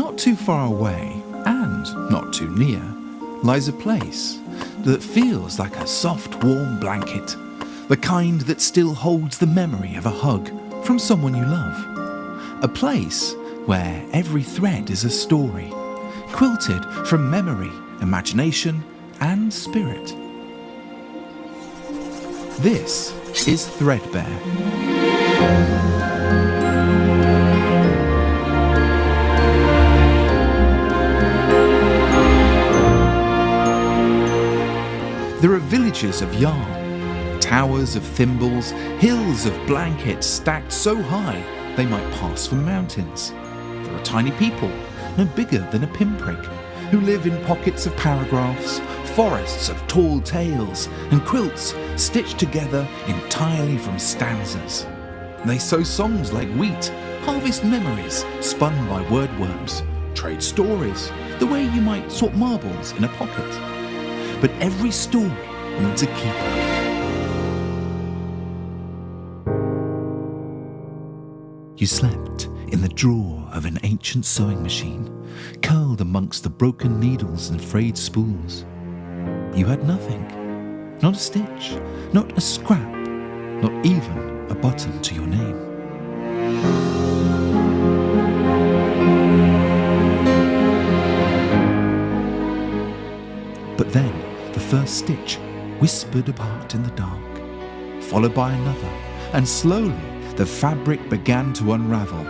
Not too far away, and not too near, lies a place that feels like a soft, warm blanket, the kind that still holds the memory of a hug from someone you love. A place where every thread is a story, quilted from memory, imagination, and spirit. This is Threadbare. There are villages of yarn, towers of thimbles, hills of blankets stacked so high they might pass for mountains. There are tiny people, no bigger than a pinprick, who live in pockets of paragraphs, forests of tall tales, and quilts stitched together entirely from stanzas. They sow songs like wheat, harvest memories spun by wordworms, trade stories, the way you might sort marbles in a pocket. But every story needs a keeper. You slept in the drawer of an ancient sewing machine, curled amongst the broken needles and frayed spools. You had nothing, not a stitch, not a scrap, not even a button to your name. But then the first stitch whispered apart in the dark, followed by another, and slowly the fabric began to unravel.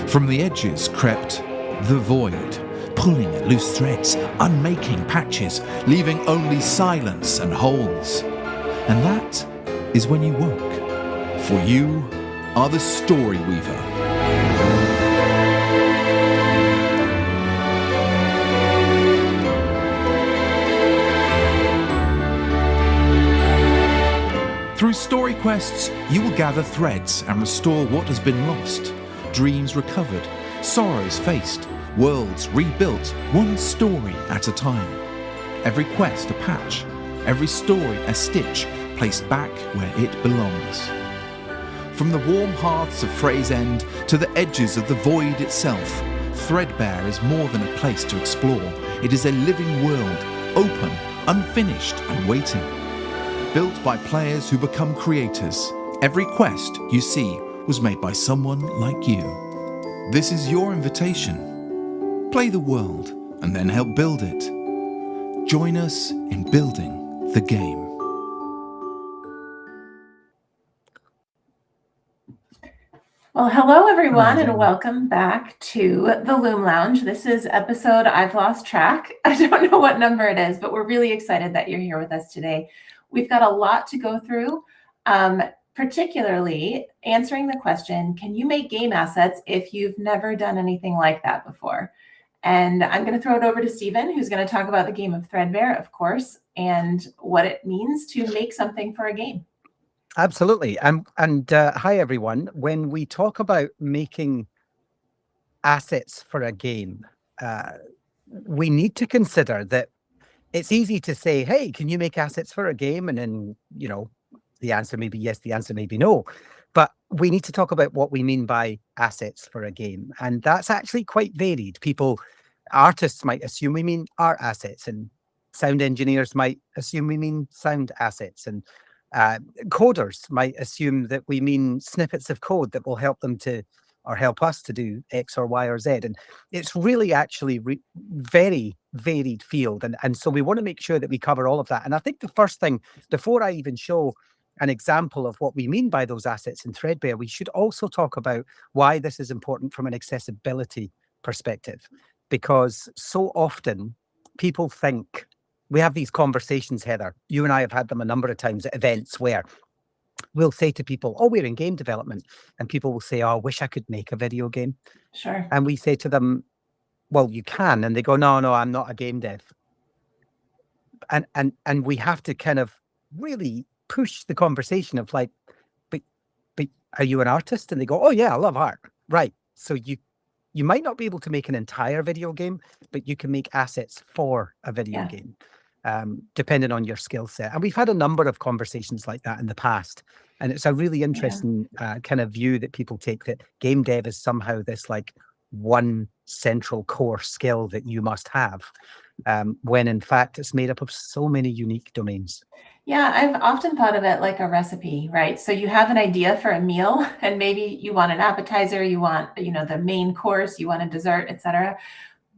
From the edges crept the void, pulling at loose threads, unmaking patches, leaving only silence and holes. And that is when you woke, for you are the story weaver. Through story quests, you will gather threads and restore what has been lost, dreams recovered, sorrows faced, worlds rebuilt, one story at a time. Every quest a patch, every story a stitch placed back where it belongs. From the warm hearths of Frey's End to the edges of the void itself, Threadbare is more than a place to explore. It is a living world, open, unfinished and waiting. Built by players who become creators, every quest you see was made by someone like you. This is your invitation. Play the world and then help build it. Join us in building the game. Well, hello everyone, and welcome back to the Loom Lounge. This is episode I've lost track. I don't know what number it is, but we're really excited that you're here with us today. We've got a lot to go through, particularly answering the question, can you make game assets if you've never done anything like that before? And I'm going to throw it over to Stephen, who's going to talk about the game of Threadbare, of course, and what it means to make something for a game. Absolutely. And hi, everyone. When we talk about making assets for a game, we need to consider that it's easy to say, hey, can you make assets for a game? And then, the answer may be yes, the answer may be no. But we need to talk about what we mean by assets for a game. And that's actually quite varied. Artists might assume we mean art assets, and sound engineers might assume we mean sound assets, and coders might assume that we mean snippets of code that will help them to, or help us to do X or Y or Z. And it's really actually very varied field. And so we want to make sure that we cover all of that. And I think the first thing, before I even show an example of what we mean by those assets in Threadbare, we should also talk about why this is important from an accessibility perspective. Because so often people think, we have these conversations, Heather, you and I have had them a number of times at events where we'll say to people, oh, we're in game development. And people will say, oh, I wish I could make a video game. Sure. And we say to them, well, you can. And they go, no, I'm not a game dev. And we have to kind of really push the conversation of like, but are you an artist? And they go, oh yeah, I love art. Right. So you might not be able to make an entire video game, but you can make assets for a video game. depending on your skill set. And we've had a number of conversations like that in the past. And it's a really interesting kind of view that people take, that game dev is somehow this like one central core skill that you must have, when in fact it's made up of so many unique domains. Yeah, I've often thought of it like a recipe, right? So you have an idea for a meal, and maybe you want an appetizer, you want, the main course, you want a dessert, etc.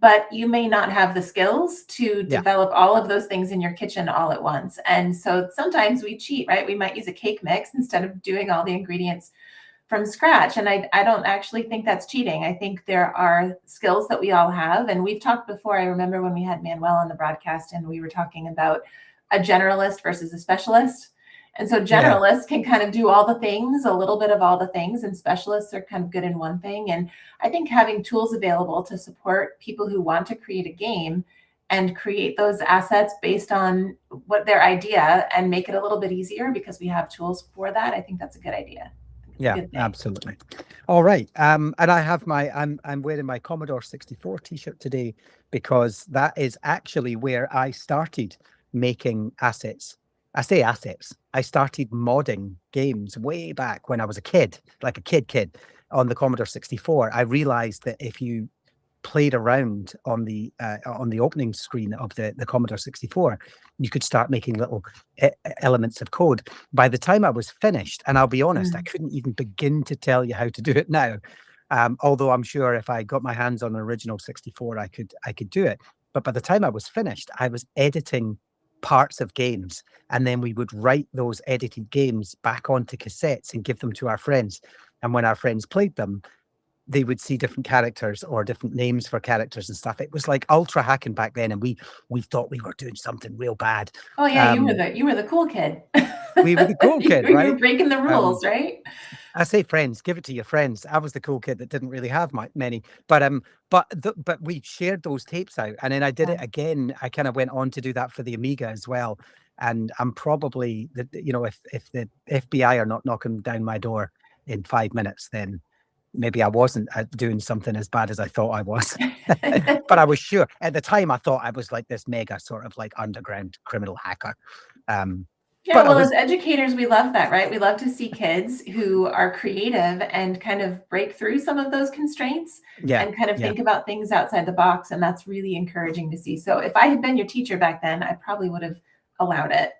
But you may not have the skills to develop all of those things in your kitchen all at once. And so sometimes we cheat, right? We might use a cake mix instead of doing all the ingredients from scratch. And I don't actually think that's cheating. I think there are skills that we all have. And we've talked before. I remember when we had Manuel on the broadcast and we were talking about a generalist versus a specialist. And so generalists can kind of do all the things, a little bit of all the things, and specialists are kind of good in one thing. And I think having tools available to support people who want to create a game and create those assets based on what their idea and make it a little bit easier because we have tools for that, I think that's a good idea. Yeah, absolutely. All right. And I have I'm wearing my Commodore 64 t-shirt today because that is actually where I started making assets. I say assets. I started modding games way back when I was a kid, like a kid on the Commodore 64. I realized that if you played around on the opening screen of the Commodore 64, you could start making little elements of code. By the time I was finished, and I'll be honest, I couldn't even begin to tell you how to do it now. Although I'm sure if I got my hands on an original 64, I could do it. But by the time I was finished, I was editing parts of games, and then we would write those edited games back onto cassettes and give them to our friends. And when our friends played them, they would see different characters or different names for characters and stuff. It was like ultra hacking back then, and we thought we were doing something real bad. Oh yeah, you were the cool kid. We were the cool kid, right? You were breaking the rules, right? I say friends, give it to your friends. I was the cool kid that didn't really have many, but we shared those tapes out, and then I did it again. I kind of went on to do that for the Amiga as well. And I'm probably if the FBI are not knocking down my door in 5 minutes, then maybe I wasn't doing something as bad as I thought I was. But I was sure at the time I thought I was like this mega sort of like underground criminal hacker. Yeah, well, as educators, we love that, right? We love to see kids who are creative and kind of break through some of those constraints and kind of think about things outside the box. And that's really encouraging to see. So if I had been your teacher back then, I probably would have allowed it.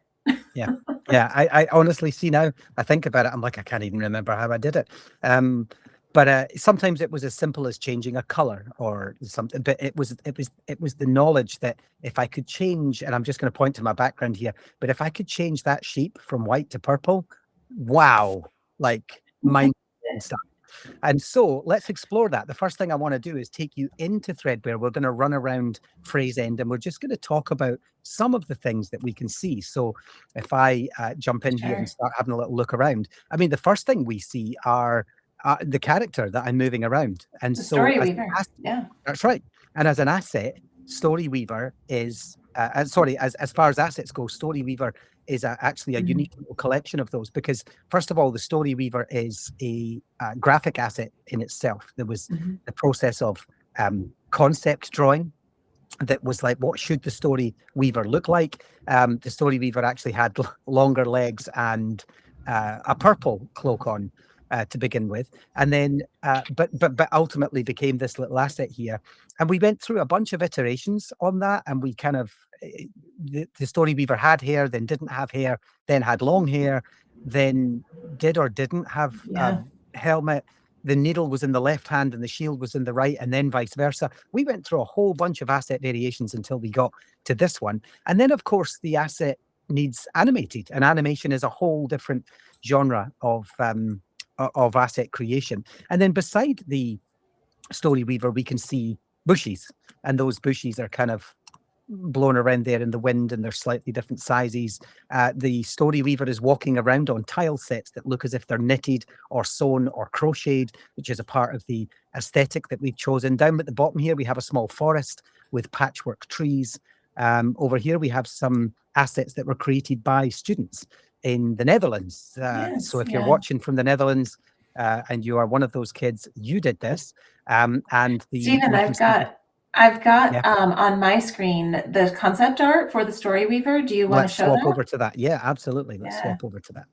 Yeah. I honestly see now, I think about it, I'm like, I can't even remember how I did it. But sometimes it was as simple as changing a color or something. But it was the knowledge that if I could change, and I'm just going to point to my background here, but if I could change that sheep from white to purple, wow, like mind stuff. And so let's explore that. The first thing I want to do is take you into Threadbare. We're going to run around phrase end, and we're just going to talk about some of the things that we can see. So if I jump in here and start having a little look around, I mean, the first thing we see are the character that I'm moving around. And the so Storyweaver. That's right. And as an asset, Storyweaver is as far as assets go, Storyweaver is actually a unique little collection of those, because first of all, the Storyweaver is a graphic asset in itself. There was the process of concept drawing that was like, what should the Storyweaver look like? The Storyweaver actually had longer legs and a purple cloak on to begin with, and then but ultimately became this little asset here. And we went through a bunch of iterations on that, and we kind of the Storyweaver had hair, then didn't have hair, then had long hair, then did or didn't have a helmet. The needle was in the left hand and the shield was in the right, and then vice versa. We went through a whole bunch of asset variations until we got to this one. And then, of course, the asset needs animated, and animation is a whole different genre of asset creation. And then beside the Storyweaver, we can see bushes, and those bushes are kind of blown around there in the wind, and they're slightly different sizes. The Storyweaver is walking around on tile sets that look as if they're knitted or sewn or crocheted, which is a part of the aesthetic that we've chosen. Down at the bottom here, we have a small forest with patchwork trees. Over here, we have some assets that were created by students in the Netherlands. So if you're watching from the Netherlands and you are one of those kids, you did this. And Stephen, I've got Yeah. on my screen the concept art for the Story Weaver. Do you want to Let's show swap that? over to that. Yeah, absolutely. Let's Yeah. swap over to that.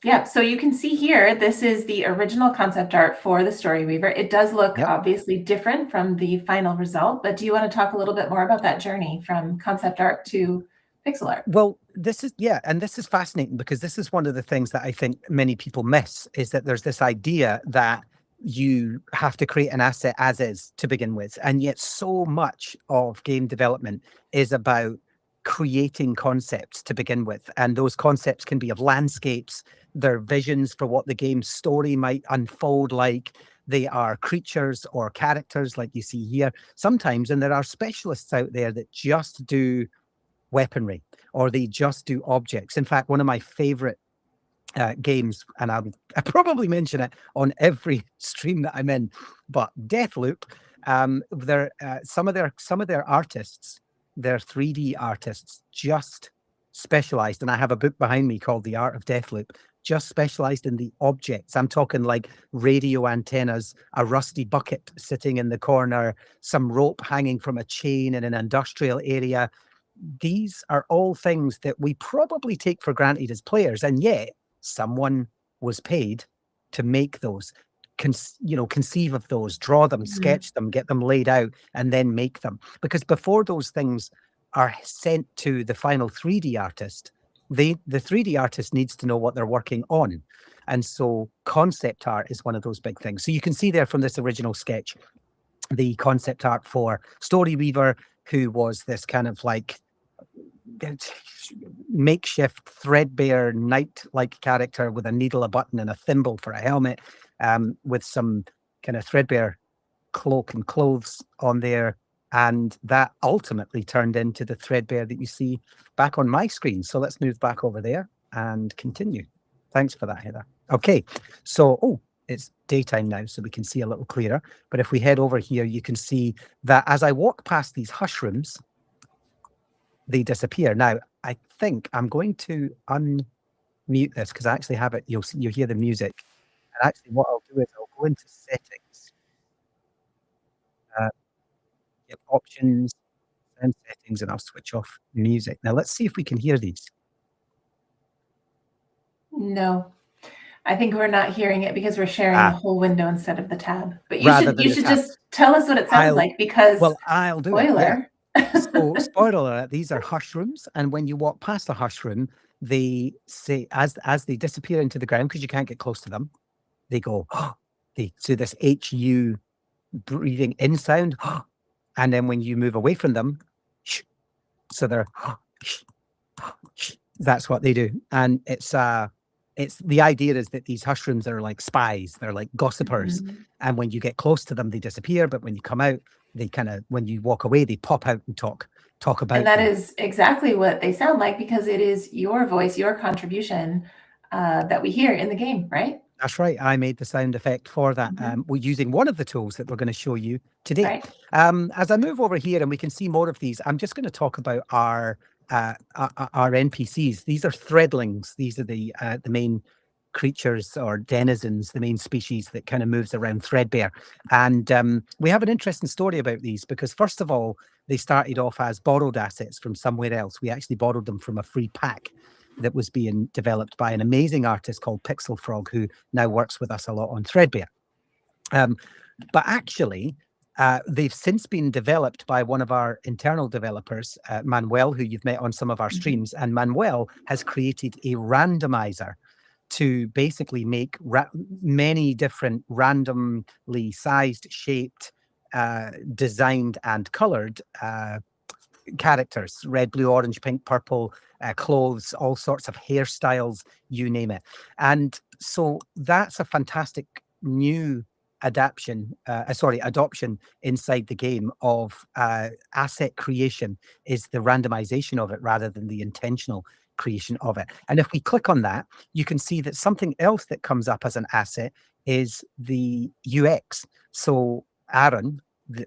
Yeah, so you can see here, this is the original concept art for the Story Weaver. It does look Yep. obviously different from the final result, but do you want to talk a little bit more about that journey from concept art to pixel art? Well, this is fascinating because this is one of the things that I think many people miss, is that there's this idea that you have to create an asset as is to begin with. And yet so much of game development is about creating concepts to begin with. And those concepts can be of landscapes, they're visions for what the game's story might unfold like. They are creatures or characters like you see here sometimes. And there are specialists out there that just do weaponry, or they just do objects. In fact, one of my favorite games, and I probably mention it on every stream that I'm in, but Deathloop, some of their artists, their 3D artists, just specialized, and I have a book behind me called The Art of Deathloop, just specialized in the objects. I'm talking like radio antennas, a rusty bucket sitting in the corner, some rope hanging from a chain in an industrial area. These are all things that we probably take for granted as players, and yet someone was paid to make those, conceive of those, draw them, sketch them, get them laid out, and then make them. Because before those things are sent to the final 3D artist, the 3D artist needs to know what they're working on. And so concept art is one of those big things. So you can see there from this original sketch, the concept art for Story Weaver, who was this kind of like makeshift threadbare knight-like character with a needle, a button, and a thimble for a helmet, with some kind of threadbare cloak and clothes on there. And that ultimately turned into the threadbare that you see back on my screen. So let's move back over there and continue. Thanks for that, Heather. Okay, so, it's daytime now, so we can see a little clearer. But if we head over here, you can see that as I walk past these hush rooms, they disappear. Now, I think I'm going to unmute this because I actually have it. You'll hear the music. And actually what I'll do is I'll go into settings, get options, and settings, and I'll switch off music. Now let's see if we can hear these. No, I think we're not hearing it because we're sharing the whole window instead of the tab. But you should just tell us what it sounds like, because I'll do spoiler. it. Yeah. So, spoiler alert, these are hush rooms, and when you walk past a hush room, they say, as they disappear into the ground, because you can't get close to them, they go, they do this HU breathing in sound, and then when you move away from them, so they're that's what they do. And it's the idea is that these hush rooms are like spies, they're like gossipers, and when you get close to them, they disappear, but when you come out, they kind of, when you walk away, they pop out and talk about. And that is exactly what they sound like, because it is your voice, your contribution that we hear in the game, right? That's right. I made the sound effect for that. We're using one of the tools that we're going to show you today. Right. As I move over here and we can see more of these, I'm just going to talk about our NPCs. These are threadlings. These are the main creatures or denizens, the main species that kind of moves around Threadbare. And we have an interesting story about these because, first of all, they started off as borrowed assets from somewhere else. We actually borrowed them from a free pack that was being developed by an amazing artist called Pixel Frog, who now works with us a lot on Threadbare. But actually, they've since been developed by one of our internal developers, Manuel, who you've met on some of our streams. And Manuel has created a randomizer to basically make many different randomly sized, shaped, designed and colored characters: red, blue, orange, pink, purple, clothes, all sorts of hairstyles, you name it. And so that's a fantastic new adoption inside the game of asset creation, is the randomization of it rather than the intentional creation of it. And if we click on that, you can see that something else that comes up as an asset is the UX. So Aaron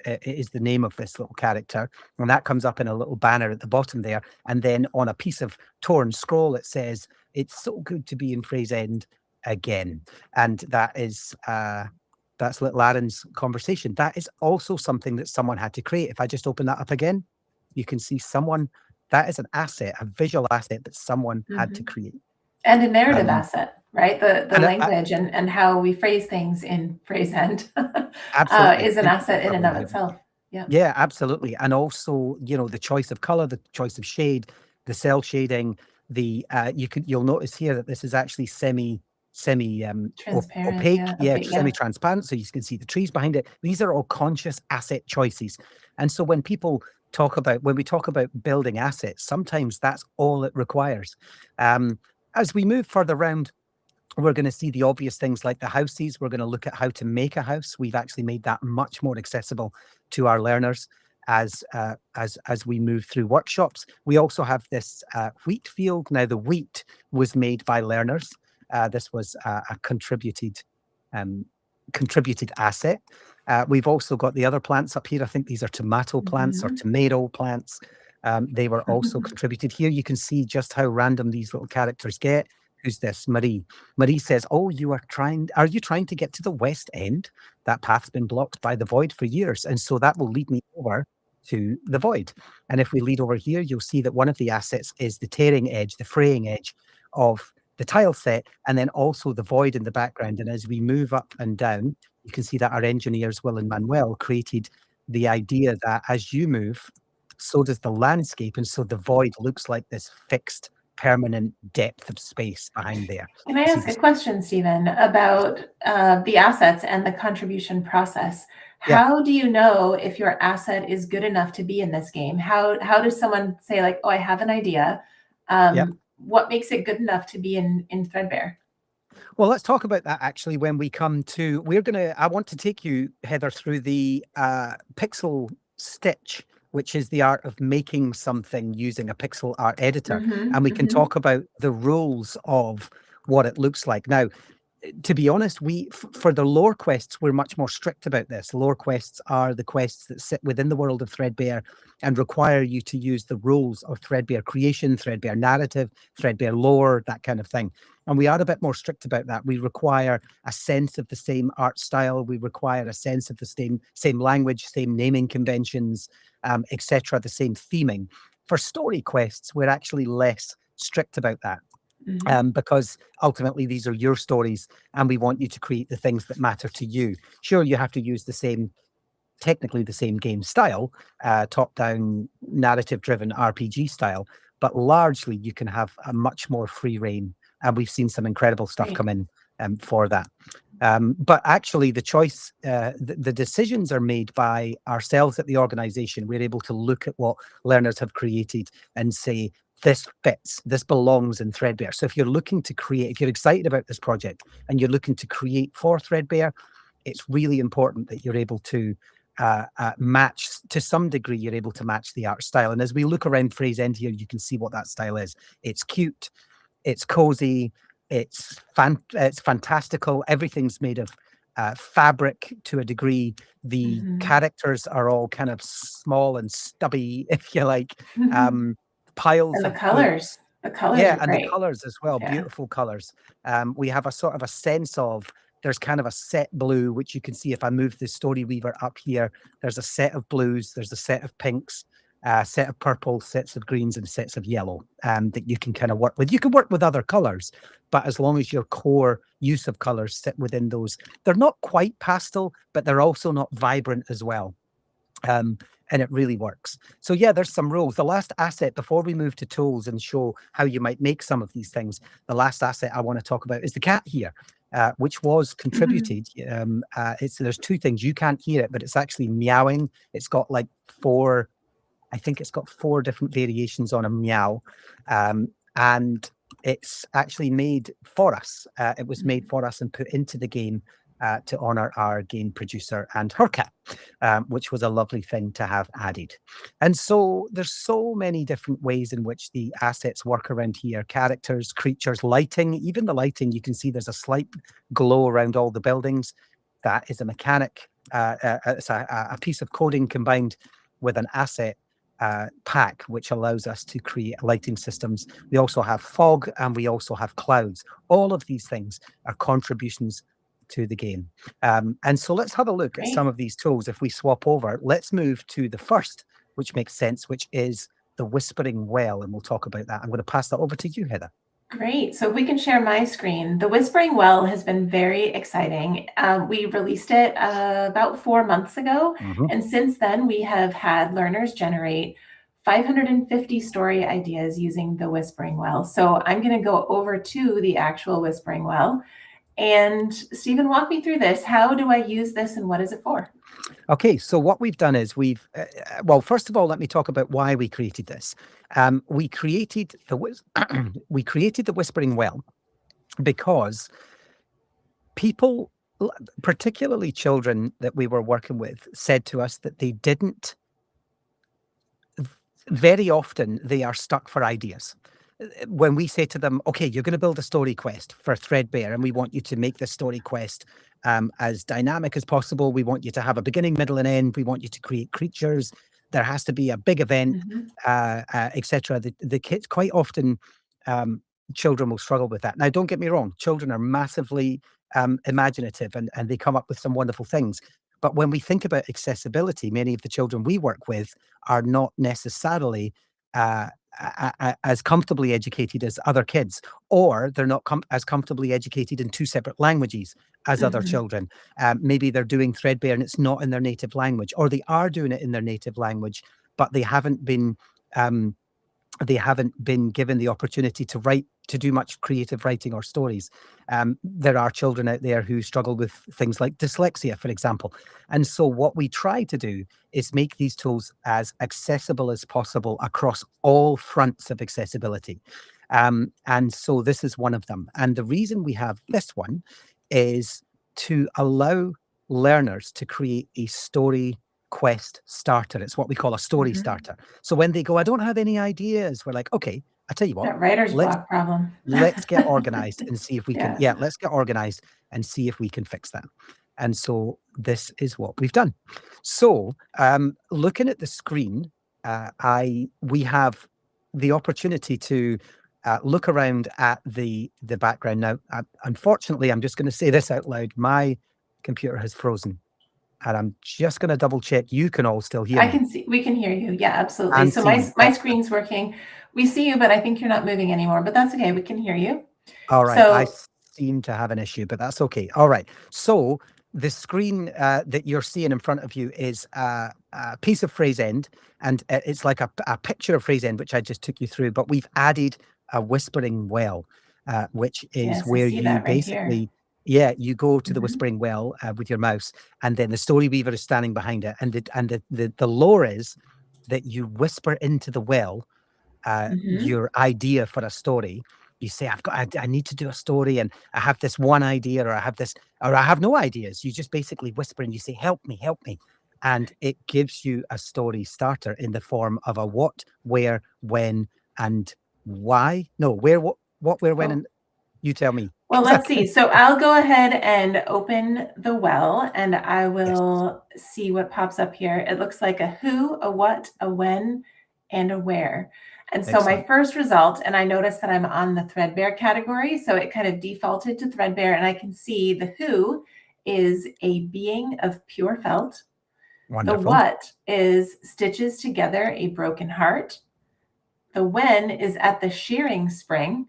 is the name of this little character, and that comes up in a little banner at the bottom there. And then on a piece of torn scroll, it says, "It's so good to be in Frays End again." And that is That's little Aaron's conversation. That is also something that someone had to create. If I just open that up again, you can see that is an asset, a visual asset that someone had to create. And a narrative Um, asset, right? The language and how we phrase things in phrase end Absolutely. is an asset in and of itself. Yeah. Yeah, absolutely. And also, the choice of color, the choice of shade, the cell shading, you'll notice here that this is actually semi Transparent, opaque, okay, semi-transparent, so you can see the trees behind it. These are all conscious asset choices. And so when we talk about building assets, sometimes that's all it requires. As we move further around, we're going to see the obvious things like the houses. We're going to look at how to make a house. We've actually made that much more accessible to our learners as we move through workshops. We also have this wheat field. Now, the wheat was made by learners. This was a contributed asset. We've also got the other plants up here. I think these are tomato plants or tomato plants. They were also contributed here. You can see just how random these little characters get. Who's this? Marie. Marie says, "Oh, are you trying to get to the West End? That path's been blocked by the void for years. And so that will lead me over to the void." And if we lead over here, you'll see that one of the assets is the tearing edge, the fraying edge of the tile set, and then also the void in the background. And as we move up and down, you can see that our engineers, Will and Manuel, created the idea that as you move, so does the landscape. And so the void looks like this fixed, permanent depth of space behind there. Can I ask a question, Stephen, about the assets and the contribution process? How do you know if your asset is good enough to be in this game? How does someone say, like, oh, I have an idea? What makes it good enough to be in Threadbare? Well, let's talk about that actually when we come to, I want to take you, Heather, through the pixel stitch, which is the art of making something using a pixel art editor. And we can talk about the rules of what it looks like. Now, to be honest, for the lore quests, we're much more strict about this. Lore quests are the quests that sit within the world of Threadbare and require you to use the rules of Threadbare creation, Threadbare narrative, Threadbare lore, that kind of thing. And we are a bit more strict about that. We require a sense of the same art style. We require a sense of the same language, same naming conventions, etc., the same theming. For story quests, we're actually less strict about that. Because ultimately these are your stories and we want you to create the things that matter to you. Sure, you have to use technically the same game style, top-down, narrative-driven RPG style, but largely you can have a much more free reign, and we've seen some incredible stuff come in for that. But actually the choice, the decisions are made by ourselves at the organization. We're able to look at what learners have created and say, this fits, this belongs in Threadbare. So if you're looking to create, if you're excited about this project and you're looking to create for Threadbare, it's really important that you're able to match, to some degree, you're able to match the art style. And as we look around Phrase End here, you can see what that style is. It's cute, it's cozy, it's fantastical. Everything's made of fabric to a degree. The characters are all kind Mm-hmm. of small and stubby, if you like. Piles And of the colors yeah, are and great. the colors as well. Yeah. Beautiful colors. We have a sort of a sense of, there's kind of a set blue, which you can see if I move the story weaver up here. There's a set of blues, there's a set of pinks, a set of purple, sets of greens, and sets of yellow that you can kind of work with. You can work with other colors, but as long as your core use of colors sit within those, they're not quite pastel, but they're also not vibrant as well. And it really works. So yeah, there's some rules. The last asset, before we move to tools and show how you might make some of these things, the last asset I want to talk about is the cat here, which was contributed. There's two things. You can't hear it, but it's actually meowing. It's got like four different variations on a meow. And it's actually made for us. It was made for us and put into the game to honor our game producer and her cat, which was a lovely thing to have added. And so there's so many different ways in which the assets work around here. Characters, creatures, lighting, even the lighting, you can see there's a slight glow around all the buildings. That is a mechanic. It's a piece of coding combined with an asset pack, which allows us to create lighting systems. We also have fog and we also have clouds. All of these things are contributions to the game. And so let's have a look at Great. some of these tools. If we swap over, let's move to the first, which makes sense, which is the Whispering Well, and we'll talk about that. I'm going to pass that over to you, Heather. Great. So if we can share my screen, the Whispering Well has been very exciting. We released it about 4 months ago. And since then, we have had learners generate 550 story ideas using the Whispering Well. So I'm going to go over to the actual Whispering Well. And Stephen, walk me through this. How do I use this and what is it for? Okay, so what we've done is well, first of all, let me talk about why we created this. We created the Whispering Well because people, particularly children that we were working with, said to us that they didn't, very often they are stuck for ideas. When we say to them, okay, you're going to build a story quest for Threadbare, and we want you to make this story quest as dynamic as possible. We want you to have a beginning, middle, and end. We want you to create creatures. There has to be a big event, etc. The kids, quite often, children will struggle with that. Now, don't get me wrong. Children are massively imaginative, and they come up with some wonderful things. But when we think about accessibility, many of the children we work with are not necessarily as comfortably educated as other kids, or they're not as comfortably educated in 2 separate languages as other children. Maybe they're doing Threadbare and it's not in their native language, or they are doing it in their native language, but they haven't been given the opportunity to do much creative writing or stories. There are children out there who struggle with things like dyslexia, for example. And so what we try to do is make these tools as accessible as possible across all fronts of accessibility. And so this is one of them. And the reason we have this one is to allow learners to create a story quest starter. It's what we call a story starter. So when they go, I don't have any ideas, we're like, okay, I tell you what, that writer's block problem. Let's get organized and see if we can. Let's get organized and see if we can fix that. And so this is what we've done. So looking at the screen, we have the opportunity to look around at the background. Now, unfortunately, I'm just going to say this out loud. My computer has frozen. And I'm just going to double check. You can all still hear me. I can see. We can hear you. Yeah, absolutely. And so my screen's working. We see you, but I think you're not moving anymore. But that's okay. We can hear you. All right. So, I seem to have an issue, but that's okay. All right. So the screen that you're seeing in front of you is a piece of phrase end, and it's like a picture of phrase end, which I just took you through. But we've added a Whispering Well, which is where you basically. Yeah, you go to the Whispering Well with your mouse, and then the story weaver is standing behind it. And the lore is that you whisper into the well your idea for a story. You say, I need to do a story, and I have this one idea, or I have no ideas. You just basically whisper and you say, help me. And it gives you a story starter in the form of a what, where, when, and why. No, where, what, where, when, and you tell me. Well, let's see. So I'll go ahead and open the well, and I will see what pops up here. It looks like a who, a what, a when, and a where. And so my first result, and I noticed that I'm on the Threadbare category, so it kind of defaulted to Threadbare, and I can see the who is a being of pure felt. Wonderful. The what is stitches together a broken heart. The when is at the shearing spring.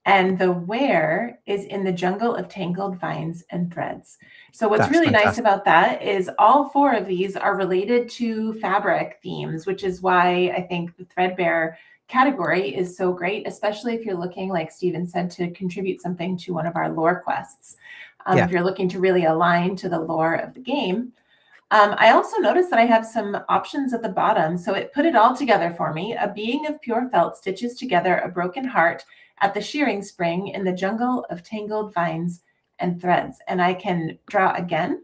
And the where is in the jungle of tangled vines and threads. So what's really nice about that is all 4 of these are related to fabric themes, which is why I think the Threadbare category is so great, especially if you're looking, like Stephen said, to contribute something to one of our lore quests. If you're looking to really align to the lore of the game. I also noticed that I have some options at the bottom. So it put it all together for me. A being of pure felt stitches together a broken heart at the shearing spring in the jungle of tangled vines and threads. And I can draw again,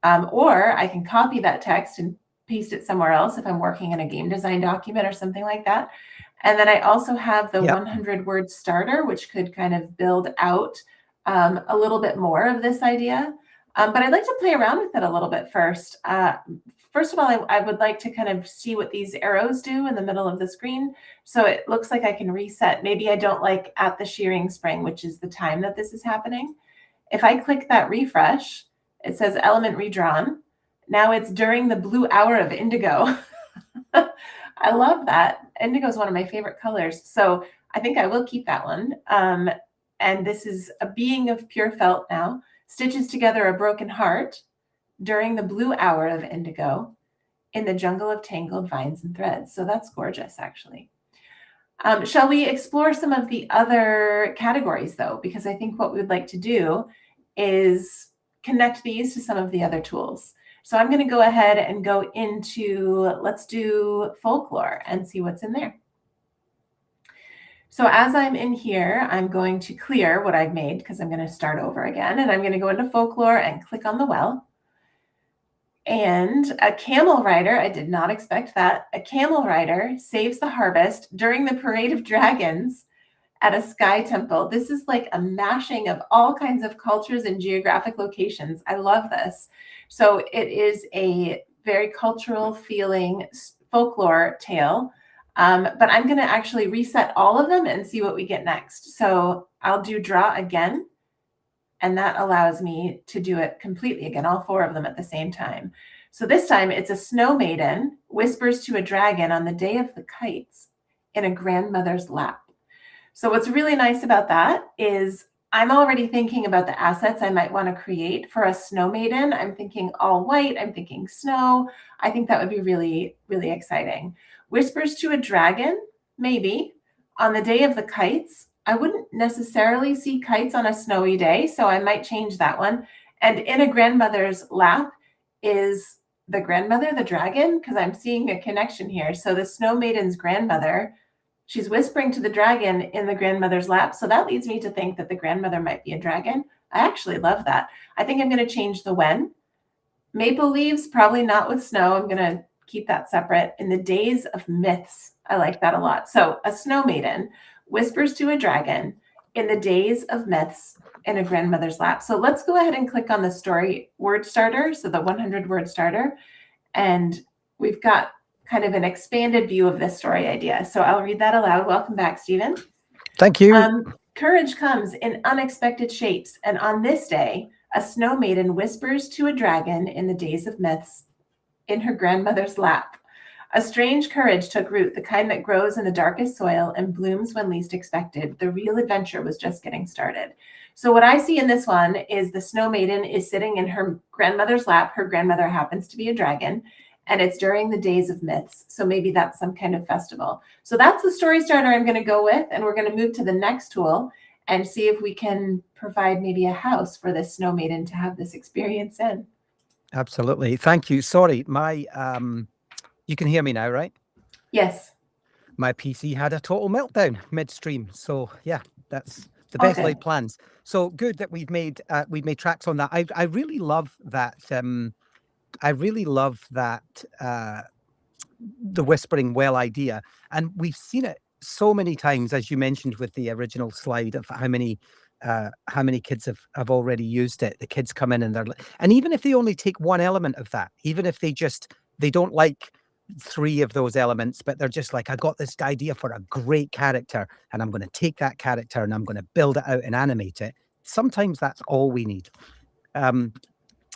or I can copy that text and paste it somewhere else if I'm working in a game design document or something like that. And then I also have the 100 word starter, which could kind of build out a little bit more of this idea. But I'd like to play around with it a little bit first. First of all, I would like to kind of see what these arrows do in the middle of the screen. So it looks like I can reset. Maybe I don't like at the shearing spring, which is the time that this is happening. If I click that refresh, it says element redrawn. Now it's during the blue hour of indigo. I love that. Indigo is one of my favorite colors. So I think I will keep that one. And this is a being of pure felt now, stitches together a broken heart during the blue hour of indigo in the jungle of tangled vines and threads. So that's gorgeous, actually. Shall we explore some of the other categories, though? Because I think what we'd like to do is connect these to some of the other tools. So I'm going to go ahead and go into, let's do folklore and see what's in there. So as I'm in here, I'm going to clear what I've made because I'm going to start over again. And I'm going to go into folklore and click on the well. And a camel rider, I did not expect that. A camel rider saves the harvest during the parade of dragons at a sky temple. This is like a mashing of all kinds of cultures and geographic locations. I love this. So it is a very cultural feeling folklore tale. But I'm going to actually reset all of them and see what we get next. So I'll do draw again. And that allows me to do it completely again, all 4 of them at the same time. So this time it's a snow maiden whispers to a dragon on the day of the kites in a grandmother's lap. So what's really nice about that is I'm already thinking about the assets I might want to create for a snow maiden. I'm thinking all white. I'm thinking snow. I think that would be really, really exciting. Whispers to a dragon, maybe. On the day of the kites, I wouldn't necessarily see kites on a snowy day, so I might change that one. And in a grandmother's lap is the grandmother, the dragon, because I'm seeing a connection here. So the snow maiden's grandmother, she's whispering to the dragon in the grandmother's lap. So that leads me to think that the grandmother might be a dragon. I actually love that. I think I'm going to change the when. Maple leaves, probably not with snow. I'm going to keep that separate. In the days of myths, I like that a lot. So a snow maiden whispers to a dragon in the days of myths in a grandmother's lap. So let's go ahead and click on the story word starter, so the 100 word starter. And we've got kind of an expanded view of this story idea. So I'll read that aloud. Welcome back, Stephen. Thank you. Courage comes in unexpected shapes. And on this day, a snow maiden whispers to a dragon in the days of myths in her grandmother's lap. A strange courage took root, the kind that grows in the darkest soil and blooms when least expected. The real adventure was just getting started. So what I see in this one is the snow maiden is sitting in her grandmother's lap. Her grandmother happens to be a dragon, and it's during the days of myths. So maybe that's some kind of festival. So that's the story starter I'm going to go with, and we're going to move to the next tool and see if we can provide maybe a house for this snow maiden to have this experience in. Absolutely. Thank you. Sorry, my you can hear me now, right? Yes. My PC had a total meltdown midstream. So yeah, that's the best laid plans. So good that we've made tracks on that. I really love that. I really love that the whispering well idea, and we've seen it so many times, as you mentioned with the original slide of how many kids have already used it. The kids come in and even if they only take one element of that, even if they don't like 3 of those elements, but they're just like, I got this idea for a great character and I'm going to take that character and I'm going to build it out and animate it. Sometimes that's all we need.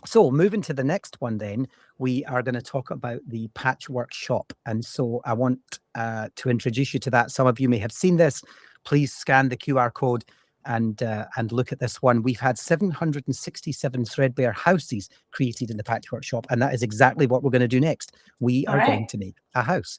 So moving to the next one, then we are going to talk about the patchwork shop. And so I want to introduce you to that. Some of you may have seen this. Please scan the QR code and look at this one. We've had 767 threadbare houses created in the patchwork shop, and that is exactly what we're going to do next. We are going to make a house.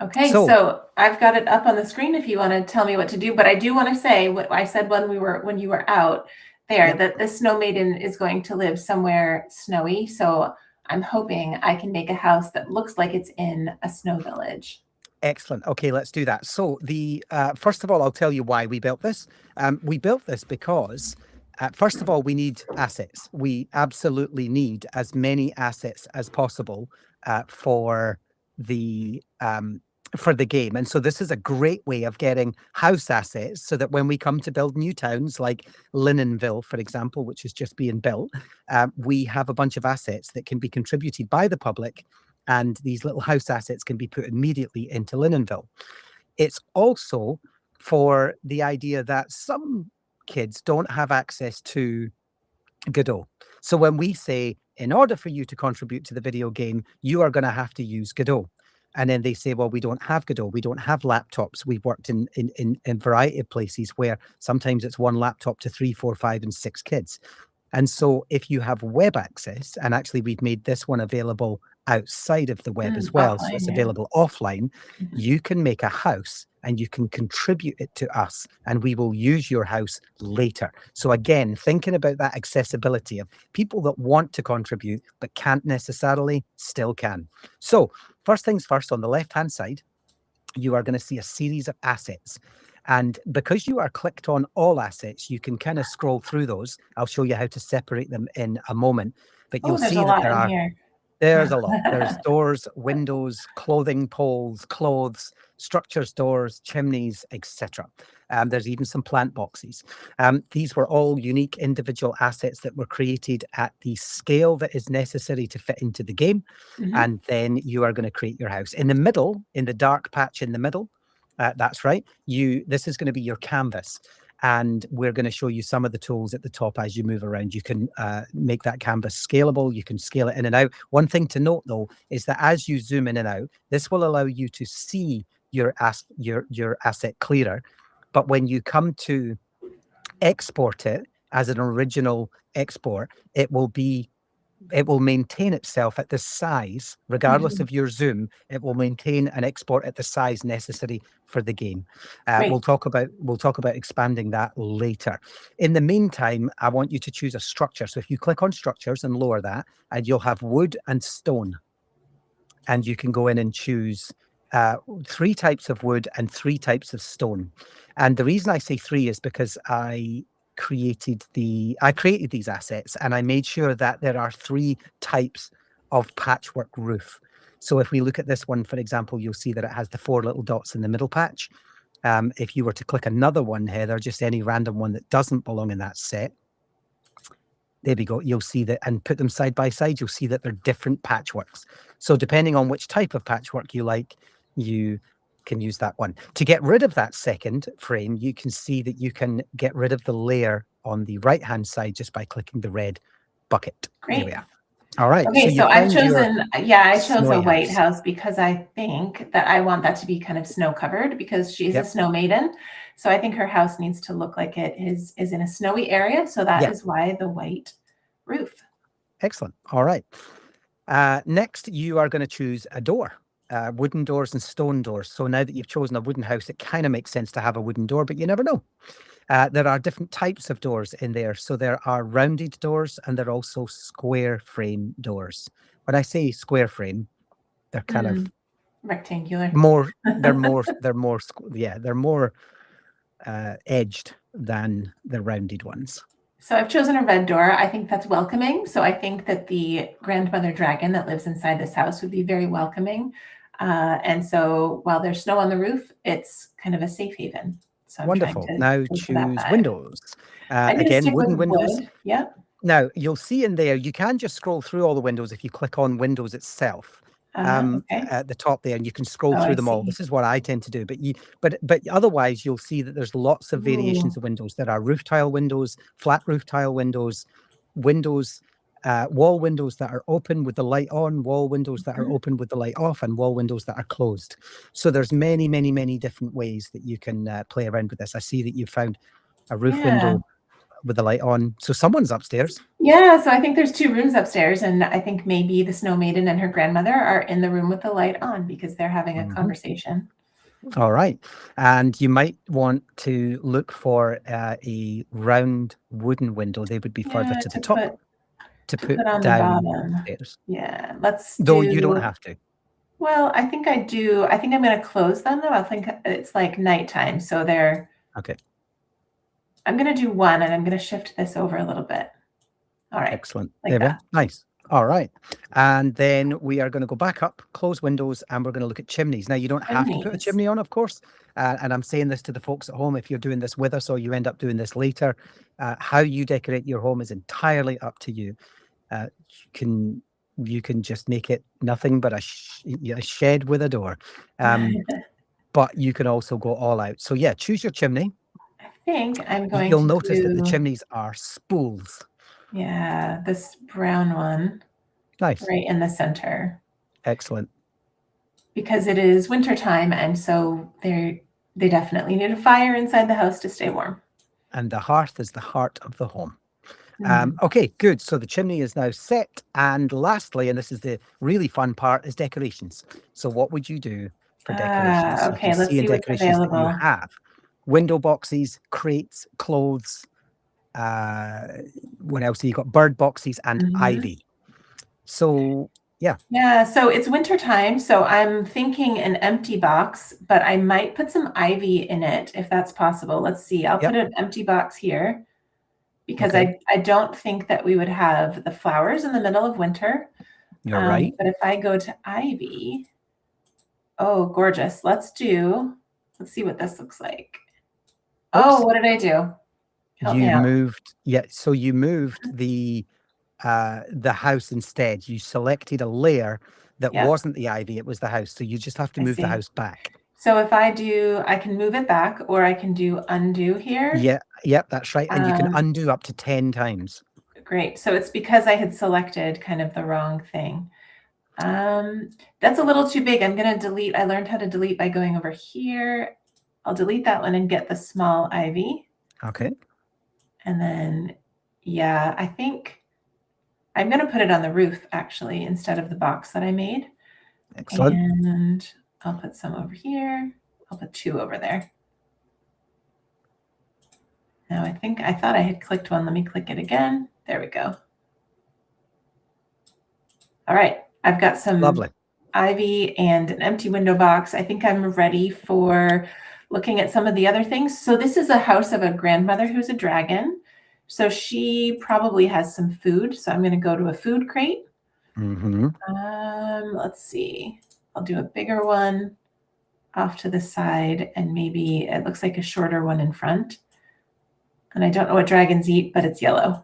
Okay, so I've got it up on the screen if you want to tell me what to do, but I do want to say what I said when you were out there, that the snow maiden is going to live somewhere snowy. So I'm hoping I can make a house that looks like it's in a snow village. Excellent. Okay, let's do that. So the first of all, I'll tell you why we built this. We built this because first of all, we need assets. We absolutely need as many assets as possible for the game. And so this is a great way of getting house assets so that when we come to build new towns like Linenville, for example, which is just being built, we have a bunch of assets that can be contributed by the public, and these little house assets can be put immediately into Linenville. It's also for the idea that some kids don't have access to Godot. So when we say, in order for you to contribute to the video game, you are going to have to use Godot. And then they say, well, we don't have Godot. We don't have laptops. We've worked in a variety of places where sometimes it's one laptop to 3, 4, 5, and 6 kids. And so if you have web access, and actually we've made this one available outside of the web as well, so Offline, it's yeah. available offline, Mhm. you can make a house and you can contribute it to us and we will use your house later. So again, thinking about that accessibility of people that want to contribute but can't necessarily, still can. So first things first, on the left-hand side, you are going to see a series of assets. And because you are clicked on all assets, you can kind of scroll through those. I'll show you how to separate them in a moment. But you'll There's see a that lot in here. there's a lot. There's doors, windows, clothing poles, clothes, structures, doors, chimneys, etc. There's even some plant boxes. These were all unique individual assets that were created at the scale that is necessary to fit into the game. Mhm. And then you are going to create your house. In the middle, in the dark patch in the middle, that's right. This is going to be your canvas. And we're going to show you some of the tools at the top as you move around. You can make that canvas scalable. You can scale it in and out. One thing to note, though, is that as you zoom in and out, this will allow you to see your asset clearer. But when you come to export it as an original export, it will maintain itself at the size, regardless of your zoom. It will maintain and export at the size necessary for the game. We'll talk about expanding that later. In the meantime, I want you to choose a structure. So if you click on structures and lower that, and you'll have wood and stone, and you can go in and choose 3 types of wood and 3 types of stone. And the reason I say 3 is because I created these assets and I made sure that there are 3 types of patchwork roof. So if we look at this one, for example, you'll see that it has the 4 little dots in the middle patch. If you were to click another one, Heather, just any random one that doesn't belong in that set, there we go. You'll see that, and put them side by side, you'll see that they're different patchworks. So depending on which type of patchwork you like, you can use that one. To get rid of that second frame, you can see that you can get rid of the layer on the right-hand side just by clicking the red bucket. Great. There we are. All right. Okay, so I've chosen, I chose a white house. house because I think that I want that to be kind of snow covered because she's a snow maiden. So I think her house needs to look like it is in a snowy area. So that is why the white roof. Excellent. All right. Next, you are going to choose a door. Wooden doors and stone doors. So now that you've chosen a wooden house, it kind of makes sense to have a wooden door, but you never know. There are different types of doors in there. So there are rounded doors and there are also square frame doors. When I say square frame, they're kind of rectangular. They're more edged than the rounded ones. So I've chosen a red door. I think that's welcoming. So I think that the grandmother dragon that lives inside this house would be very welcoming. And so while there's snow on the roof, it's kind of a safe haven. So I'm wonderful. Now choose windows. Again, wooden windows. Yep. Now you'll see in there, you can just scroll through all the windows if you click on Windows itself. At the top there, and you can scroll through them all. This is what I tend to do, but otherwise you'll see that there's lots of variations of windows. There are roof tile windows, flat roof tile windows, wall windows that are open with the light on, wall windows that are open with the light off, and wall windows that are closed. So there's many different ways that you can play around with this. I see that you found a roof window with the light on. So someone's upstairs. Yeah, so I think there's 2 rooms upstairs, and I think maybe the snow maiden and her grandmother are in the room with the light on because they're having a conversation. All right. And you might want to look for a round wooden window. They would be further to the top to put on down the bottom. Stairs. Yeah, Though you don't have to. Well, I think I do. I think I'm going to close them though. I think it's like nighttime, so they're okay. I'm going to do one, and I'm going to shift this over a little bit. All right. Excellent. There nice. All right. And then we are going to go back up, close windows, and we're going to look at chimneys. Now, you don't have to put a chimney on, of course. And I'm saying this to the folks at home, if you're doing this with us or you end up doing this later, how you decorate your home is entirely up to you. You can just make it nothing but a shed with a door. But you can also go all out. So yeah, choose your chimney. I think I'm going You'll to notice that the do, chimneys are spools. yeah, this brown one Nice. right in the center, Excellent. because it is winter time, and so they definitely need a fire inside the house to stay warm. And the hearth is the heart of the home. Mhm. Okay, good. So the chimney is now set. And lastly, and this is the really fun part, is decorations. So what would you do for decorations? You Okay, can let's see in see what's decorations that you available. have window boxes, crates, clothes. What else? You got bird boxes and Mhm. ivy. So yeah. Yeah, so it's winter time, so I'm thinking an empty box, but I might put some ivy in it if that's possible. Let's see. I'll Yep. put an empty box here because Okay. I don't think that we would have the flowers in the middle of winter. You're right. But if I go to ivy, oh, gorgeous. Let's see what this looks like. Oh, Oops. what did I do? Help me You out. moved, yeah. So you moved the house instead. You selected a layer that Yep, wasn't the ivy, it was the house. So you just have to I move the see. house back. So if I can move it back, or I can do undo here. Yeah, yep, that's right. And you can Um, undo up to 10 times. Great. So it's because I had selected kind of the wrong thing. That's a little too big. I'm going to delete. I learned how to delete by going over here. I'll delete that one and get the small ivy. Okay. And then, yeah, I think I'm going to put it on the roof actually instead of the box that I made. Excellent. And I'll put some over here. I'll put 2 over there. Now I thought I had clicked one. Let me click it again. There we go. All right. I've got some Lovely. ivy and an empty window box. I think I'm ready for looking at some of the other things. So this is a house of a grandmother who's a dragon. So she probably has some food. So I'm going to go to a food crate. Mm-hmm. Let's see. I'll do a bigger one off to the side, and maybe it looks like a shorter one in front. And I don't know what dragons eat, but it's yellow.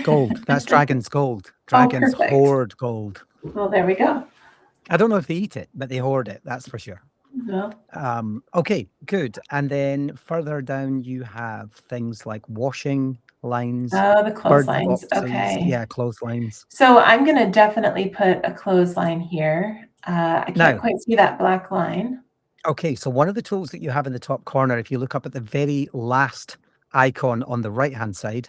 Gold. That's dragon's gold. Oh, Dragons perfect. hoard gold. Well, there we go. I don't know if they eat it, but they hoard it. That's for sure. No. Okay, good. And then further down, you have things like washing lines, Oh, the bird clotheslines. boxes. Okay. Yeah, clotheslines. So I'm going to definitely put a clothesline here. I can't Now, quite see that black line. okay, so one of the tools that you have in the top corner, if you look up at the very last icon on the right-hand side,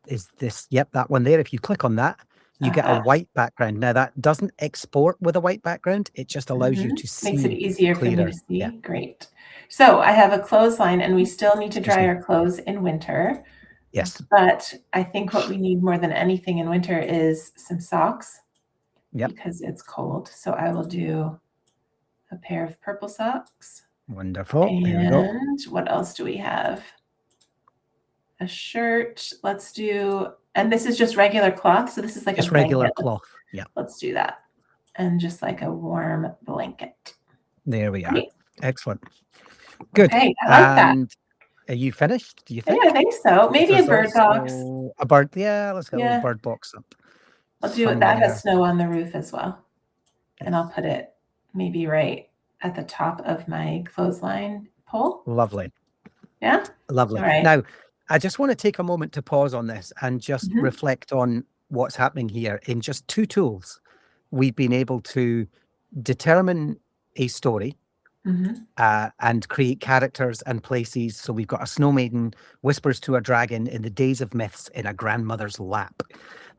is this, yep, that one there. If you click on that, you get a white background. Now, that doesn't export with a white background. It just allows you to see Makes it easier for me clearer. to see. Yeah. Great. So I have a clothesline, and we still need to dry our clothes in winter. Yes. But I think what we need more than anything in winter is some socks. Yep. Because it's cold. So I will do a pair of purple socks. Wonderful. There we go. And what else do we have? A shirt. Let's do, and this is just regular cloth. So this is like Just a blanket. regular cloth. Yeah. Let's do that. And just like a warm blanket. There we are. Great. Excellent. Good. Okay, I like that. And are you finished? Do you think? Yeah, I think so. Maybe a bird box. A bird. Yeah, let's get a little bird box up. I'll do it. That has snow on the roof as well. And I'll put it maybe right at the top of my clothesline pole. Lovely. Yeah. Lovely. All right. Now, I just want to take a moment to pause on this and just reflect on what's happening here. In just 2 tools, we've been able to determine a story and create characters and places. So we've got a snow maiden whispers to a dragon in the days of myths in a grandmother's lap.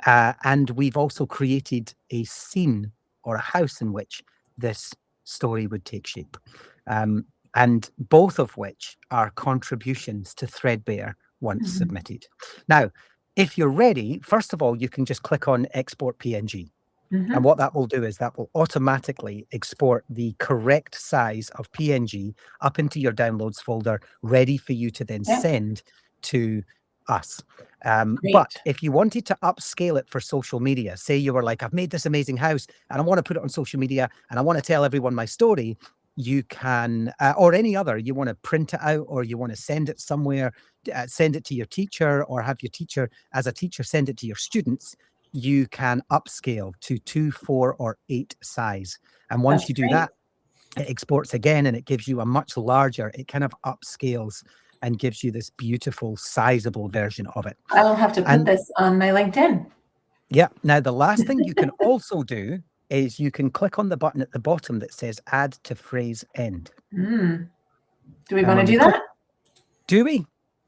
And we've also created a scene or a house in which this story would take shape. And both of which are contributions to Threadbare once submitted. Now, if you're ready, first of all, you can just click on Export PNG. And what that will do is that will automatically export the correct size of PNG up into your downloads folder, ready for you to then send to us. But if you wanted to upscale it for social media, say you were like, I've made this amazing house and I want to put it on social media and I want to tell everyone my story, you can, or any other, you want to print it out or you want to send it somewhere, send it to your teacher or have your teacher, as a teacher, send it to your students, you can upscale to 2, 4, or 8 size. And once you do that, it exports again and it gives you a much larger, it kind of upscales and gives you this beautiful, sizable version of it. I will have to put this on my LinkedIn. Yeah. Now, the last thing you can also do is you can click on the button at the bottom that says add to phrase end. Do we want to do that? Do we?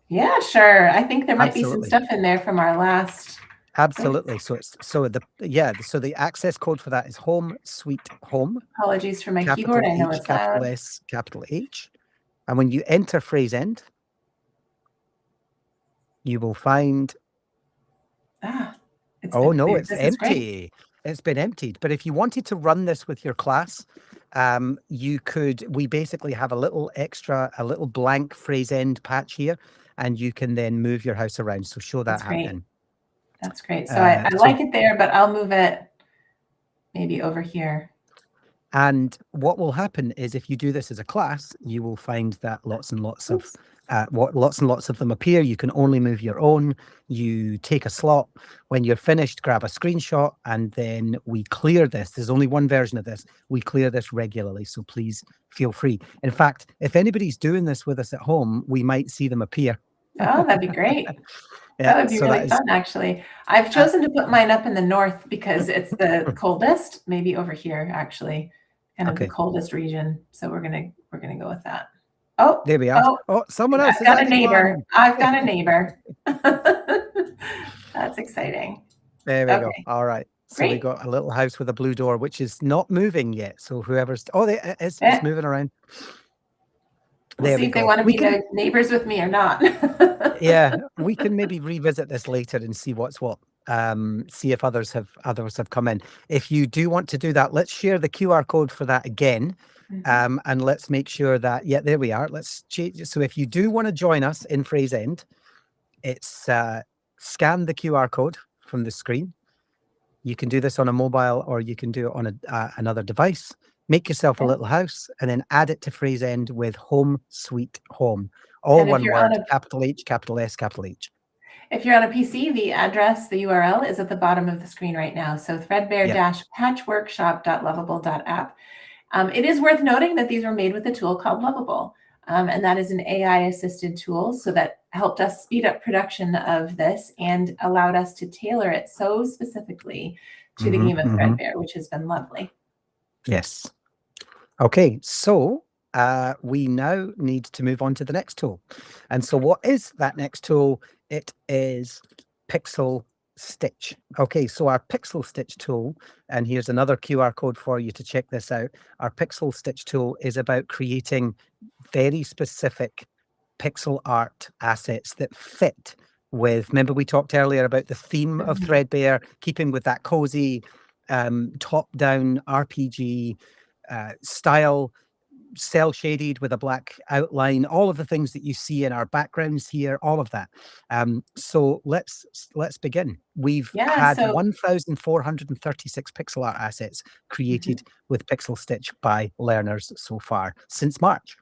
Yeah, sure. I think there might be some Absolutely. stuff in there from our last. Absolutely. So the access code for that is home sweet home. Apologies for my Capital keyboard. I know H, it's capital loud. S, capital H. And when you enter phrase end, you will find. Oh no, it's empty. It's been emptied. But if you wanted to run this with your class, you could. We basically have a little blank phrase end patch here, and you can then move your house around. So show that happening. That's great. So I like it there, but I'll move it maybe over here. And what will happen is if you do this as a class, you will find that lots and lots of them appear. You can only move your own. You take a slot. When you're finished, grab a screenshot, and then we clear this. There's only one version of this. We clear this regularly, so please feel free. In fact, if anybody's doing this with us at home, we might see them appear. Oh, that'd be great. Yeah, that would be really fun, actually. I've chosen to put mine up in the north because it's the coldest. Maybe over here, actually, kind of the coldest region. So we're gonna go with that. Oh, there we are. Oh, someone else. I've got a neighbor. I've got a neighbor. That's exciting. There we go. All right. So we got a little house with a blue door, which is not moving yet. So whoever's it's moving around. We'll see if they want to be neighbors with me or not. Yeah, we can maybe revisit this later and see what's what. See if others have come in. If you do want to do that, let's share the QR code for that again. And let's make sure that, there we are. Let's change. So if you do want to join us in phrase end, it's scan the QR code from the screen. You can do this on a mobile or you can do it on another device. Make yourself a little house and then add it to phrase end with home sweet home. All one word, capital H, capital S, capital H. If you're on a PC, the address, the URL is at the bottom of the screen right now. So threadbare-patchworkshop.lovable.app. It is worth noting that these were made with a tool called Lovable. And that is an AI-assisted tool so that helped us speed up production of this and allowed us to tailor it so specifically to the game of Threadbare, which has been lovely. Yes. Okay, so we now need to move on to the next tool. And so what is that next tool? It is Pixel Stitch. Okay, so our Pixel Stitch tool, and here's another QR code for you to check this out. Our Pixel Stitch tool is about creating very specific pixel art assets that fit with, remember we talked earlier about the theme of Threadbare, keeping with that cozy top-down RPG style, cell shaded with a black outline, all of the things that you see in our backgrounds here, all of that. So let's begin. We've had 1,436 pixel art assets created with Pixel Stitch by learners so far since March.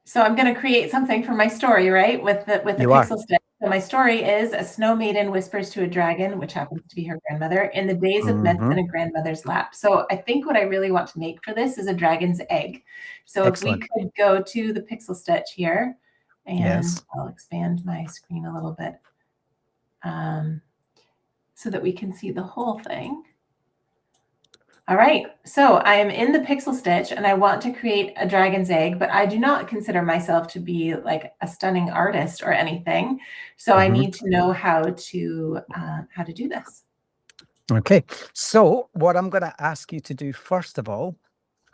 So I'm going to create something for my story, right? With the Pixel Stitch. So my story is a snow maiden whispers to a dragon, which happens to be her grandmother, in the days of myth in a grandmother's lap. So I think what I really want to make for this is a dragon's egg. So Excellent. If we could go to the Pixel Stitch here, and I'll expand my screen a little bit so that we can see the whole thing. All right, so I am in the Pixel Stitch and I want to create a dragon's egg, but I do not consider myself to be like a stunning artist or anything. So I need to know how to do this. Okay, so what I'm going to ask you to do first of all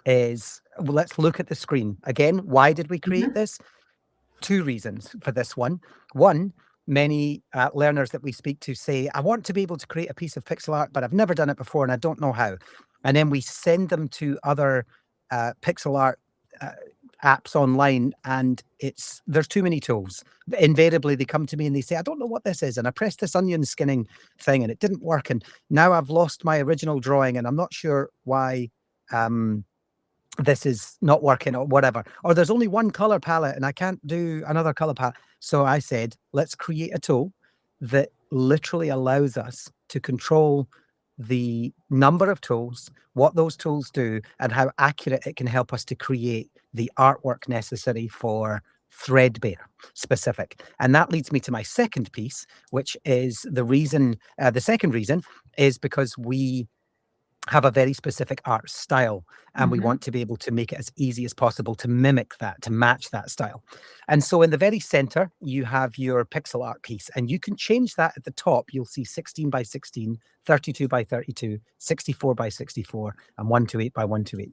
is, let's look at the screen. Again, why did we create this? Two reasons for this one. One, many learners that we speak to say, I want to be able to create a piece of pixel art, but I've never done it before and I don't know how. And then we send them to other pixel art apps online, and there's too many tools. Invariably, they come to me and they say, I don't know what this is. And I pressed this onion skinning thing and it didn't work. And now I've lost my original drawing and I'm not sure why this is not working or whatever. Or there's only one color palette and I can't do another color palette. So I said, let's create a tool that literally allows us to control the number of tools, what those tools do, and how accurate it can help us to create the artwork necessary for threadbare specific. And that leads me to my second piece, which is the reason, the second reason is because we have a very specific art style, and we want to be able to make it as easy as possible to mimic that, to match that style. And so in the very center, you have your pixel art piece, and you can change that at the top. You'll see 16 by 16, 32 by 32, 64 by 64, and 128 by 128.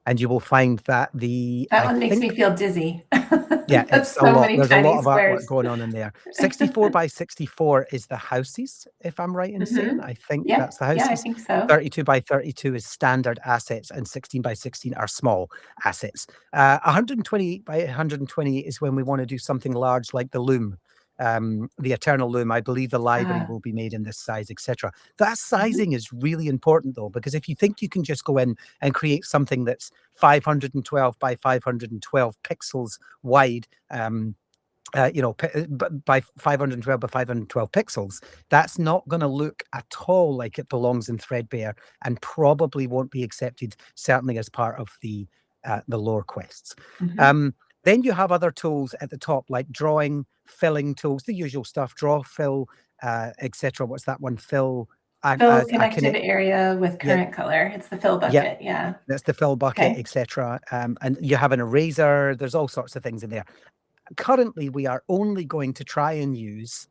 And you will find that that one makes me feel dizzy. Yeah, That's it's so a lot. many There's a tiny lot of squares. artwork going on in there. 64 by 64 is the houses, if I'm right in saying. I think that's the houses. Yeah, I think so. 32 by 32 is standard assets, and 16 by 16 are small assets. 128 by 128 is when we want to do something large like the Loom. The Eternal Loom. I believe the library will be made in this size, etc. That sizing is really important, though, because if you think you can just go in and create something that's 512 by 512 pixels wide, by 512 by 512 pixels, that's not going to look at all like it belongs in Threadbare, and probably won't be accepted, certainly as part of the lore quests. Then you have other tools at the top, like drawing, filling tools, the usual stuff, draw, fill, etc. What's that one? Fill connected area with current color. It's the fill bucket. Yeah. That's the fill bucket, etc. And you have an eraser. There's all sorts of things in there. Currently, we are only going to try and use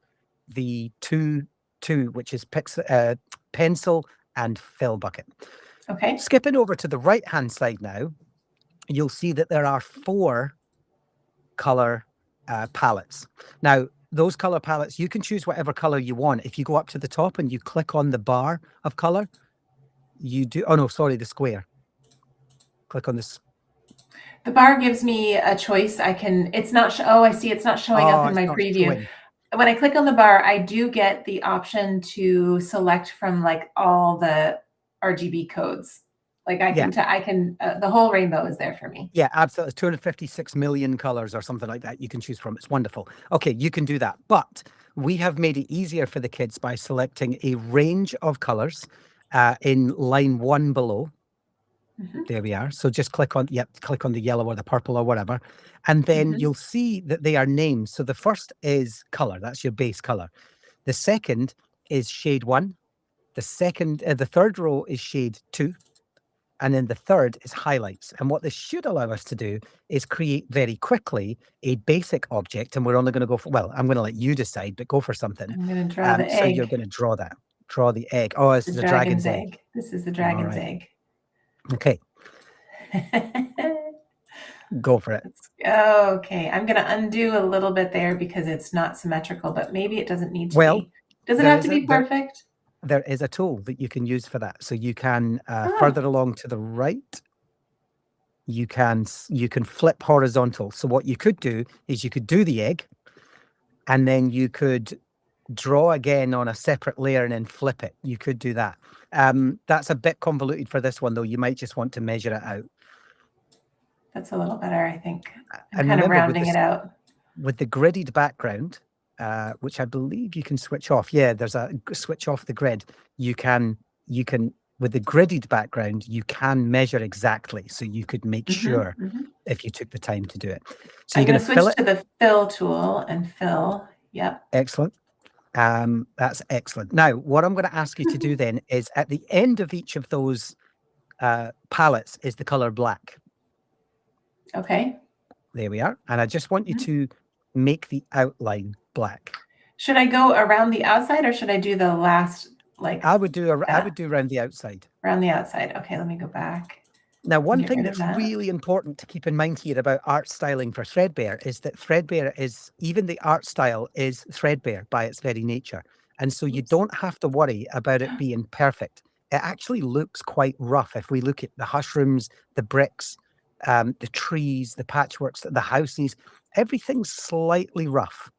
the two, which is pencil and fill bucket. Okay. Skipping over to the right-hand side now, you'll see that there are 4 color palettes. Now, those color palettes, you can choose whatever color you want. If you go up to the top and you click on the bar of color, you do, oh no, sorry, the square. Click on this. The bar gives me a choice. I can, it's not, I see it's not showing up in my preview. Showing. When I click on the bar, I do get the option to select from like all the RGB codes. Like I can, the whole rainbow is there for me. Yeah, absolutely. 256 million colors or something like that you can choose from. It's wonderful. Okay, you can do that. But we have made it easier for the kids by selecting a range of colors in line 1 below. There we are. So just click on the yellow or the purple or whatever. And then you'll see that they are named. So the first is color. That's your base color. The second is shade 1. The third row is shade 2. And then the third is highlights. And what this should allow us to do is create very quickly a basic object. And we're only going to go for, well, I'm going to let you decide, but go for something. I'm going to draw the egg. So you're going to draw that. Draw the egg. Oh, this is a dragon's egg. This is the dragon's egg. Okay. Go for it. Okay. I'm going to undo a little bit there because it's not symmetrical, but maybe it doesn't need to be. Does it have to be perfect? There is a tool that you can use for that. So you can further along to the right, you can flip horizontal. So what you could do is you could do the egg, and then you could draw again on a separate layer and then flip it. You could do that. That's a bit convoluted for this one, though. You might just want to measure it out. That's a little better, I think. I'm kind of rounding it out. With the gridded background, which I believe you can switch off. Yeah, there's a switch off the grid. You can with the gridded background, you can measure exactly. So you could make sure if you took the time to do it. So you're going to switch to the fill tool and fill. Yep. Excellent. That's excellent. Now, what I'm going to ask you to do then is at the end of each of those palettes is the color black. Okay. There we are. And I just want you to make the outline black. Should I go around the outside, or should I do the last, like? I would do around the outside. Around the outside. Okay, let me go back. Now, one thing that's really important to keep in mind here about art styling for Threadbare is that Threadbare is, even the art style is Threadbare by its very nature. And so you don't have to worry about it being perfect. It actually looks quite rough. If we look at the hush rooms, the bricks, the trees, the patchworks, the houses, everything's slightly rough.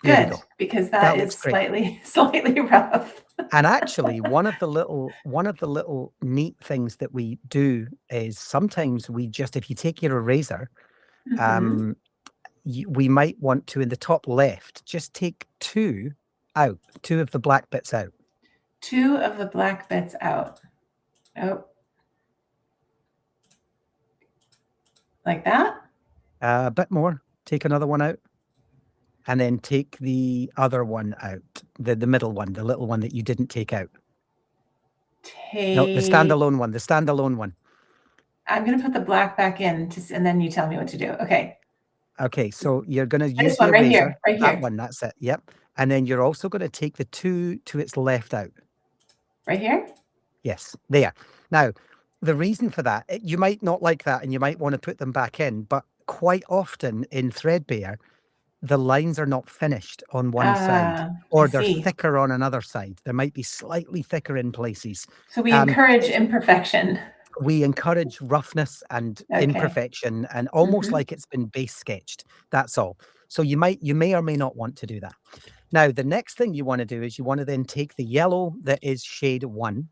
Good, because that is slightly rough. And actually, one of the little neat things that we do is sometimes we just, if you take your eraser, we might want to, in the top left, just take two of the black bits out. 2 of the black bits out. Oh. Like that? A bit more. Take another one out. And then take the other one out. The middle one, the little one that you didn't take out. No, the standalone one. The standalone one. I'm going to put the black back in, and then you tell me what to do. Okay. Okay, so you're going to use This the one right eraser. here, right That here. one, that's it. Yep. And then you're also going to take the two to its left out. Right here? Yes, there. Now, the reason for that, you might not like that and you might want to put them back in, but quite often in Threadbare, the lines are not finished on one side, or they're thicker on another side. They might be slightly thicker in places. So we encourage imperfection. We encourage roughness and imperfection, and almost like it's been base sketched. That's all. So you may or may not want to do that. Now, the next thing you want to do is you want to then take the yellow that is shade 1.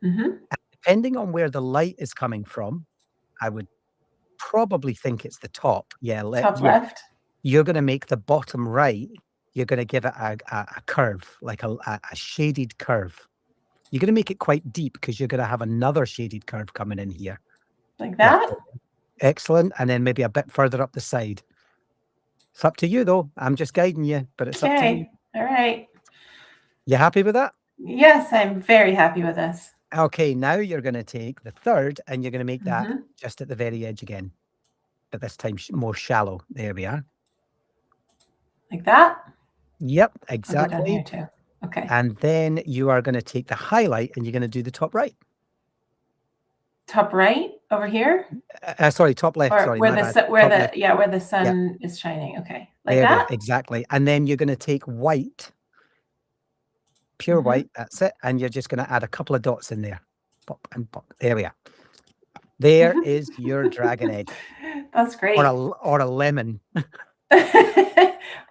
And depending on where the light is coming from, I would probably think it's the top. Yeah, top left. You're going to make the bottom right, you're going to give it a curve, like a shaded curve. You're going to make it quite deep because you're going to have another shaded curve coming in here. Like that? Excellent. And then maybe a bit further up the side. It's up to you, though. I'm just guiding you, but it's up to you. All right. You happy with that? Yes, I'm very happy with this. Okay, now you're going to take the third and you're going to make that just at the very edge again. But this time more shallow. There we are. Like that? Yep, exactly. I'll go down here too. Okay. And then you are going to take the highlight and you're going to do the top right. Top right over here? Sorry, top left. Or sorry, where the sun is shining. Okay, like there that. Exactly. And then you're going to take white, pure white. That's it. And you're just going to add a couple of dots in there. Pop and pop. There we are. There is your dragon egg. That's great. Or a lemon.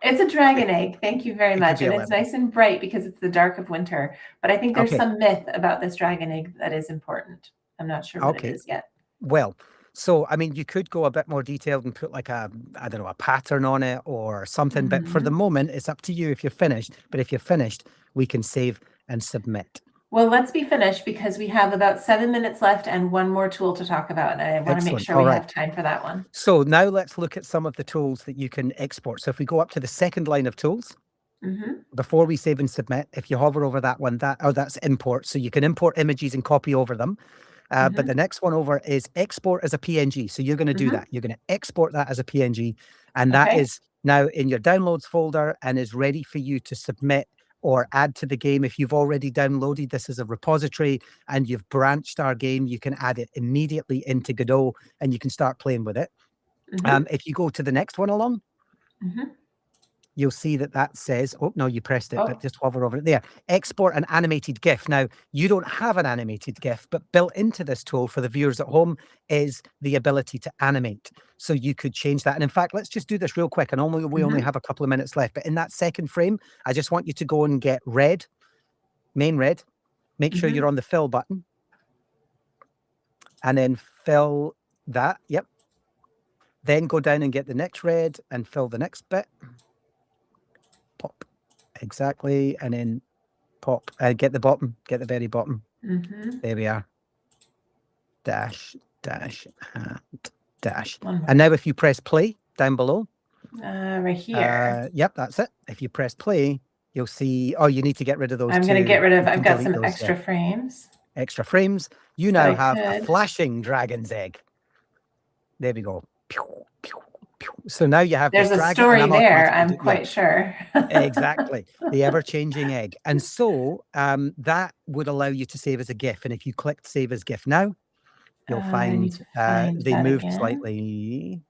It's a dragon egg. Thank you very much. And it's nice and bright because it's the dark of winter. But I think there's some myth about this dragon egg that is important. I'm not sure what it is yet. Well, so, I mean, you could go a bit more detailed and put like a pattern on it or something. But for the moment, it's up to you if you're finished. But if you're finished, we can save and submit. Well, let's be finished because we have about 7 minutes left and one more tool to talk about. And I want to make sure we have time for that one. So now let's look at some of the tools that you can export. So if we go up to the second line of tools, before we save and submit, if you hover over that one, that's import. So you can import images and copy over them. But the next one over is export as a PNG. So you're going to do that. You're going to export that as a PNG. And that is now in your downloads folder and is ready for you to submit or add to the game. If you've already downloaded this as a repository and you've branched our game, you can add it immediately into Godot and you can start playing with it. If you go to the next one along, you'll see that says, oh, no, you pressed it, but just hover over it there. Export an animated GIF. Now, you don't have an animated GIF, but built into this tool for the viewers at home is the ability to animate. So you could change that. And in fact, let's just do this real quick. And we only have a couple of minutes left. But in that second frame, I just want you to go and get red, main red. Make sure you're on the fill button. And then fill that. Yep. Then go down and get the next red and fill the next bit. Pop. Exactly. And then pop. Get the bottom. Get the very bottom. There we are. Dash, dash, and dash. And now if you press play down below. Right here. Yep, that's it. If you press play, you'll see, you need to get rid of those. I'm going to get rid of, I've got some extra frames. Extra frames. You now have a flashing dragon's egg. There we go. So now you have there's a story there, I'm quite sure. Exactly. The ever-changing egg. And so that would allow you to save as a GIF. And if you click save as GIF now, you'll find they moved slightly.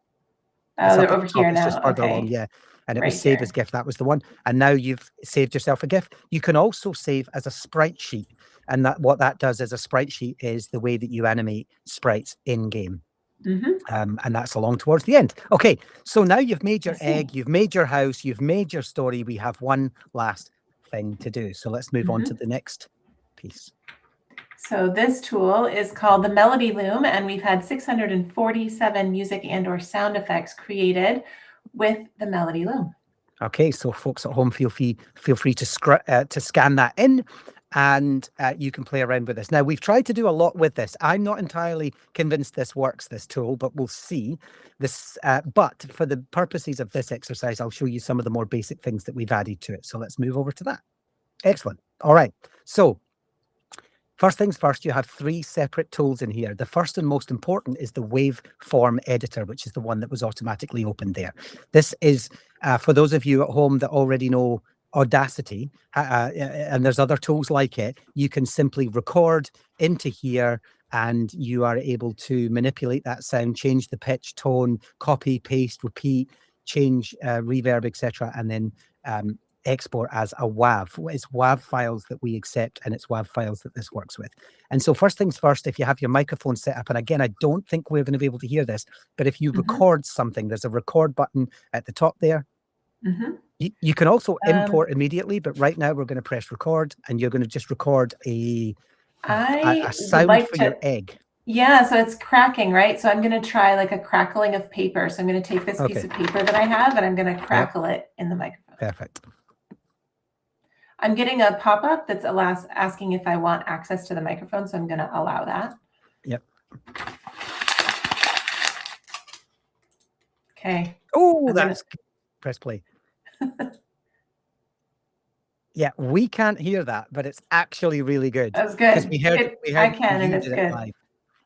Oh, they're over here now. Just further along, yeah. And it was save as GIF. That was the one. And now you've saved yourself a GIF. You can also save as a sprite sheet. And what that does as a sprite sheet is the way that you animate sprites in-game. And that's along towards the end. Okay, so now you've made your egg, you've made your house, you've made your story. We have one last thing to do. So let's move on to the next piece. So this tool is called the Melody Loom, and we've had 647 music and or sound effects created with the Melody Loom. Okay, so folks at home, feel free to scan that in. and you can play around with this. Now, we've tried to do a lot with this. I'm not entirely convinced this works, this tool, but we'll see. This, but for the purposes of this exercise, I'll show you some of the more basic things that we've added to it. So let's move over to that. Excellent. All right. So first things first, you have 3 separate tools in here. The first and most important is the waveform editor, which is the one that was automatically opened there. This is, for those of you at home that already know Audacity, and there's other tools like it, you can simply record into here and you are able to manipulate that sound, change the pitch, tone, copy, paste, repeat, change reverb, etc., and then export as a WAV. It's WAV files that we accept, and it's WAV files that this works with. And so first things first, if you have your microphone set up, and again, I don't think we're going to be able to hear this, but if you record something, there's a record button at the top there. You can also import immediately, but right now we're going to press record, and you're going to just record a sound for your egg. Yeah, so it's cracking, right? So I'm going to try like a crackling of paper. So I'm going to take this piece of paper that I have, and I'm going to crackle it in the microphone. Perfect. I'm getting a pop-up that's asking if I want access to the microphone, so I'm going to allow that. Yep. Okay. Oh, press play. Yeah, we can't hear that, but it's actually really good. That's good. We heard I can, and it's good. Live.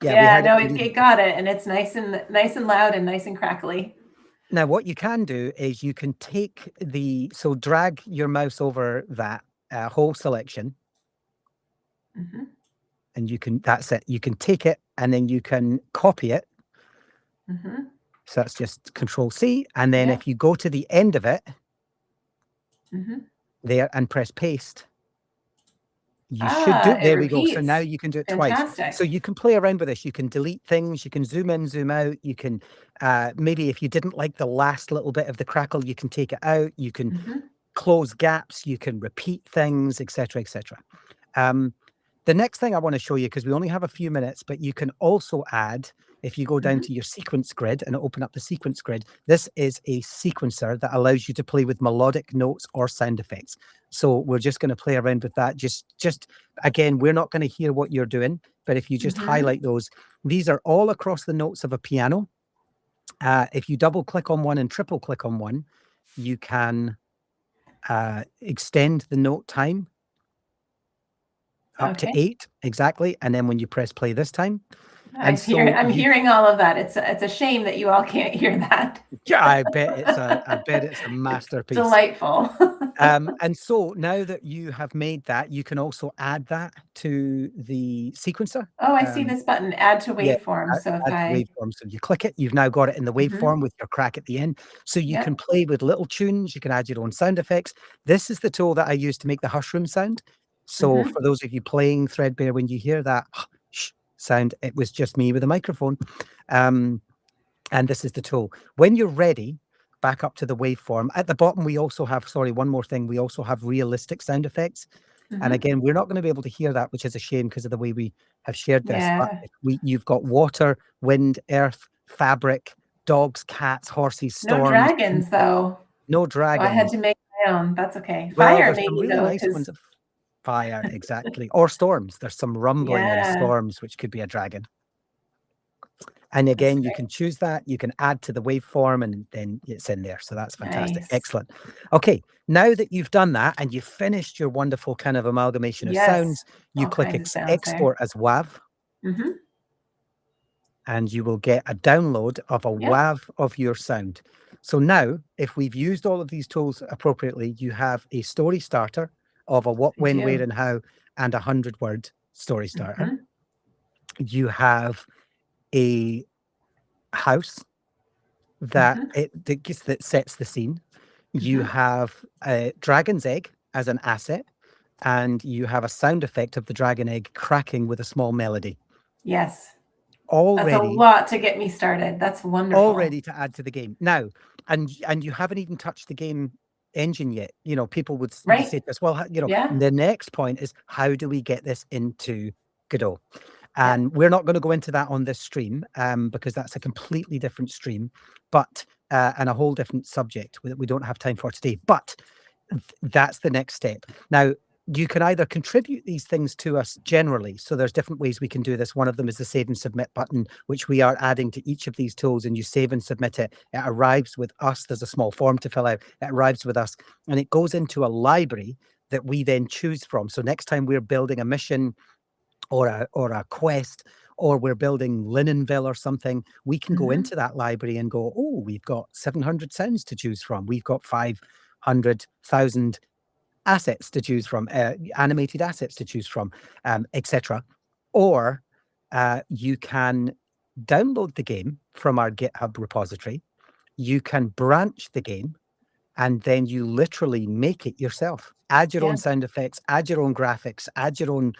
Yeah, no, it got it, and it's nice and loud and nice and crackly. Now, what you can do is you can take drag your mouse over that whole selection, and that's it. You can take it, and then you can copy it. So that's just Control C, and then if you go to the end of it, there, and press paste, you should do it. There we go. So now you can do it twice. So you can play around with this. You can delete things. You can zoom in, zoom out. You can maybe if you didn't like the last little bit of the crackle, you can take it out. You can close gaps. You can repeat things, etc., etc. The next thing I want to show you, because we only have a few minutes, but you can also add, if you go down to your sequence grid and open up the sequence grid, this is a sequencer that allows you to play with melodic notes or sound effects. So we're just going to play around with that. Just again, we're not going to hear what you're doing, but if you just highlight those, these are all across the notes of a piano. If you double click on one and triple click on one, you can extend the note time up to 8 exactly. And then when you press play this time, I'm hearing all of that. It's a shame that you all can't hear that. Yeah, I bet it's a masterpiece. Delightful. And so now that you have made that, you can also add that to the sequencer. Oh, I see this button, add to waveform. Waveform. So you click it, you've now got it in the waveform with your crack at the end. So you can play with little tunes, you can add your own sound effects. This is the tool that I use to make the hush room sound. So for those of you playing Threadbare, when you hear that sound, it was just me with a microphone. And this is the tool. When you're ready, back up to the waveform. At the bottom, we also have, one more thing. We also have realistic sound effects. And again, we're not going to be able to hear that, which is a shame because of the way we have shared this. But you've got water, wind, earth, fabric, dogs, cats, horses, storms. No dragons, though. No dragons. I had to make my own. That's okay. Well, Fire, there's maybe, some really nice ones of fire, exactly. Or storms. There's some rumbling and storms, which could be a dragon. And again, you can choose that. You can add to the waveform, and then it's in there. So that's fantastic. Nice. Excellent. Okay, now that you've done that and you've finished your wonderful kind of amalgamation of sounds, you click export as WAV. And you will get a download of a WAV of your sound. So now, if we've used all of these tools appropriately, you have a story starter of a what, when, where, and how, and 100-word story starter. You have a house that that sets the scene. You have a dragon's egg as an asset, and you have a sound effect of the dragon egg cracking with a small melody. Yes. Already, that's a lot to get me started. That's wonderful. Already to add to the game now, and you haven't even touched the game engine yet. You know, people would say to us, well, you know, the next point is how do we get this into Godot? And we're not going to go into that on this stream because that's a completely different stream, but and a whole different subject that we don't have time for today. But that's the next step. Now, you can either contribute these things to us generally. So there's different ways we can do this. One of them is the save and submit button, which we are adding to each of these tools, and you save and submit it. It arrives with us. There's a small form to fill out. It arrives with us, and it goes into a library that we then choose from. So next time we're building a mission or a quest, or we're building Linenville or something, we can go into that library and go, oh, we've got 700 sounds to choose from. We've got 500,000 assets to choose from, animated assets to choose from, etc. Or you can download the game from our GitHub repository. You can branch the game, and then you literally make it yourself. Add your own sound effects, add your own graphics, add your own,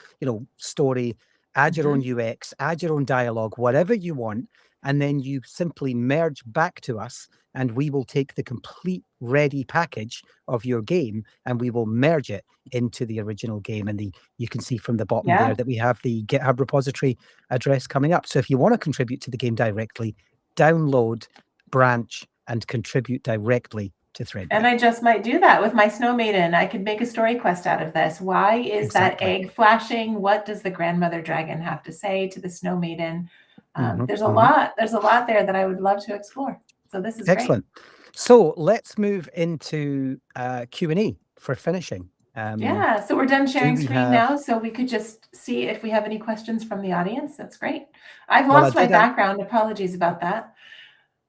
story, add your own UX, add your own dialogue, whatever you want, and then you simply merge back to us, and we will take the complete ready package of your game and we will merge it into the original game. And you can see from the bottom there that we have the GitHub repository address coming up. So if you want to contribute to the game directly, download, branch, and contribute directly to Threadbare. And I just might do that with my Snow Maiden. I could make a story quest out of this. Why is that egg flashing? What does the grandmother dragon have to say to the Snow Maiden? There's a lot there that I would love to explore. So this is excellent. Great. So let's move into Q&A for finishing. So we're done sharing screen now, so we could just see if we have any questions from the audience. That's great. I've lost my background. Apologies about that.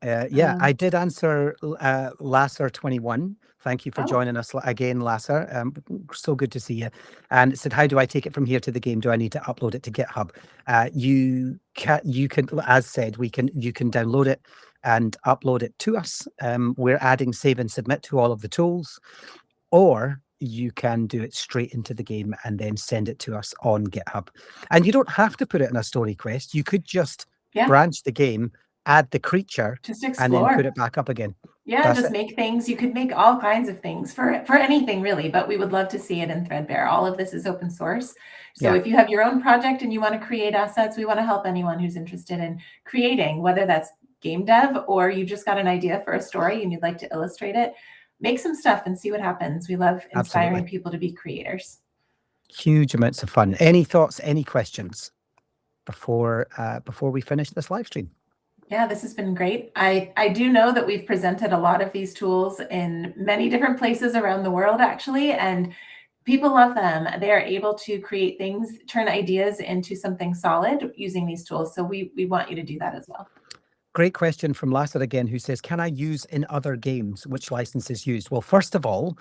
I did answer Lasser21. Thank you for joining us again, Lasser. So good to see you. And it said, how do I take it from here to the game? Do I need to upload it to GitHub? You can, as said, you can download it and upload it to us. We're adding save and submit to all of the tools, or you can do it straight into the game and then send it to us on GitHub. And you don't have to put it in a story quest. You could just branch the game, add the creature, and then put it back up again. Make things. You could make all kinds of things for anything really, but we would love to see it in Threadbare. All of this is open source. So if you have your own project and you want to create assets, we want to help anyone who's interested in creating, whether that's game dev or you just got an idea for a story and you'd like to illustrate it. Make some stuff and see what happens. We love inspiring people to be creators. Huge amounts of fun. Any thoughts, any questions before we finish this live stream? Yeah, this has been great. I do know that we've presented a lot of these tools in many different places around the world, actually, and people love them. They are able to create things, turn ideas into something solid using these tools. So we want you to do that as well. Great question from Lasser again, who says, can I use in other games? Which license is used? Well, first of all,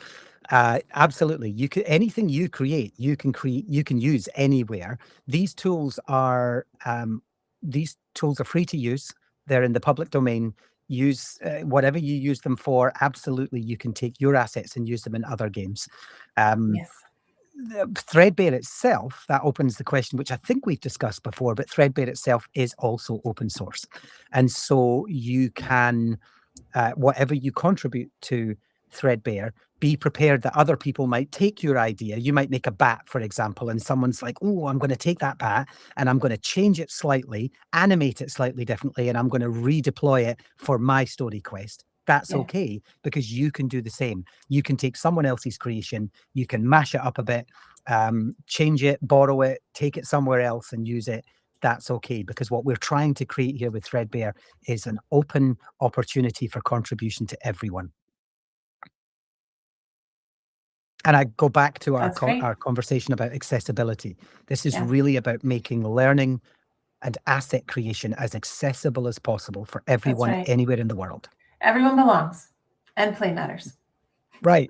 absolutely. You can, anything you create, you can use anywhere. These tools are free to use. They're in the public domain. Use whatever you use them for. Absolutely, you can take your assets and use them in other games. Threadbare itself, that opens the question, which I think we've discussed before, but Threadbare itself is also open source. And so you can, whatever you contribute to Threadbare, be prepared that other people might take your idea. You might make a bat, for example, and someone's like, oh, I'm going to take that bat and I'm going to change it slightly, animate it slightly differently, and I'm going to redeploy it for my story quest. That's okay, because you can do the same. You can take someone else's creation, you can mash it up a bit, change it, borrow it, take it somewhere else and use it. That's okay, because what we're trying to create here with Threadbare is an open opportunity for contribution to everyone. And I go back to our conversation about accessibility. This is really about making learning and asset creation as accessible as possible for everyone anywhere in the world. Everyone belongs, and play matters. Right.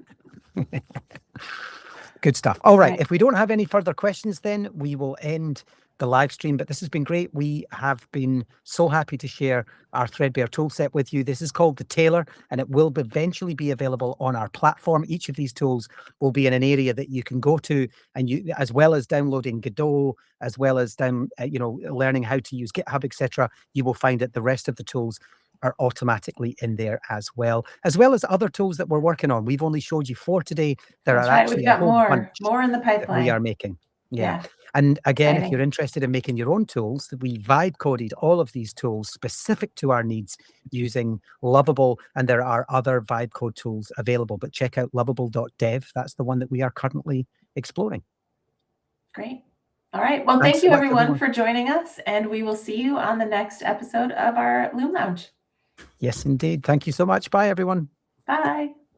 Good stuff. All right. If we don't have any further questions, then we will end the live stream. But this has been great. We have been so happy to share our Threadbare toolset with you. This is called the Tailor, and it will eventually be available on our platform. Each of these tools will be in an area that you can go to, and you, as well as downloading Godot, as well as learning how to use GitHub, etc. You will find that the rest of the tools are automatically in there as well as other tools that we're working on. We've only showed you 4 today. There are actually we've got more in the pipeline we are making. And again, if you're interested in making your own tools, we vibe coded all of these tools specific to our needs using Lovable, and there are other vibe code tools available, but check out lovable.dev. That's the one that we are currently exploring. Great. All right. Well, Thanks thank so you much, everyone for joining us, and we will see you on the next episode of our Loom Lounge. Yes, indeed. Thank you so much. Bye, everyone. Bye.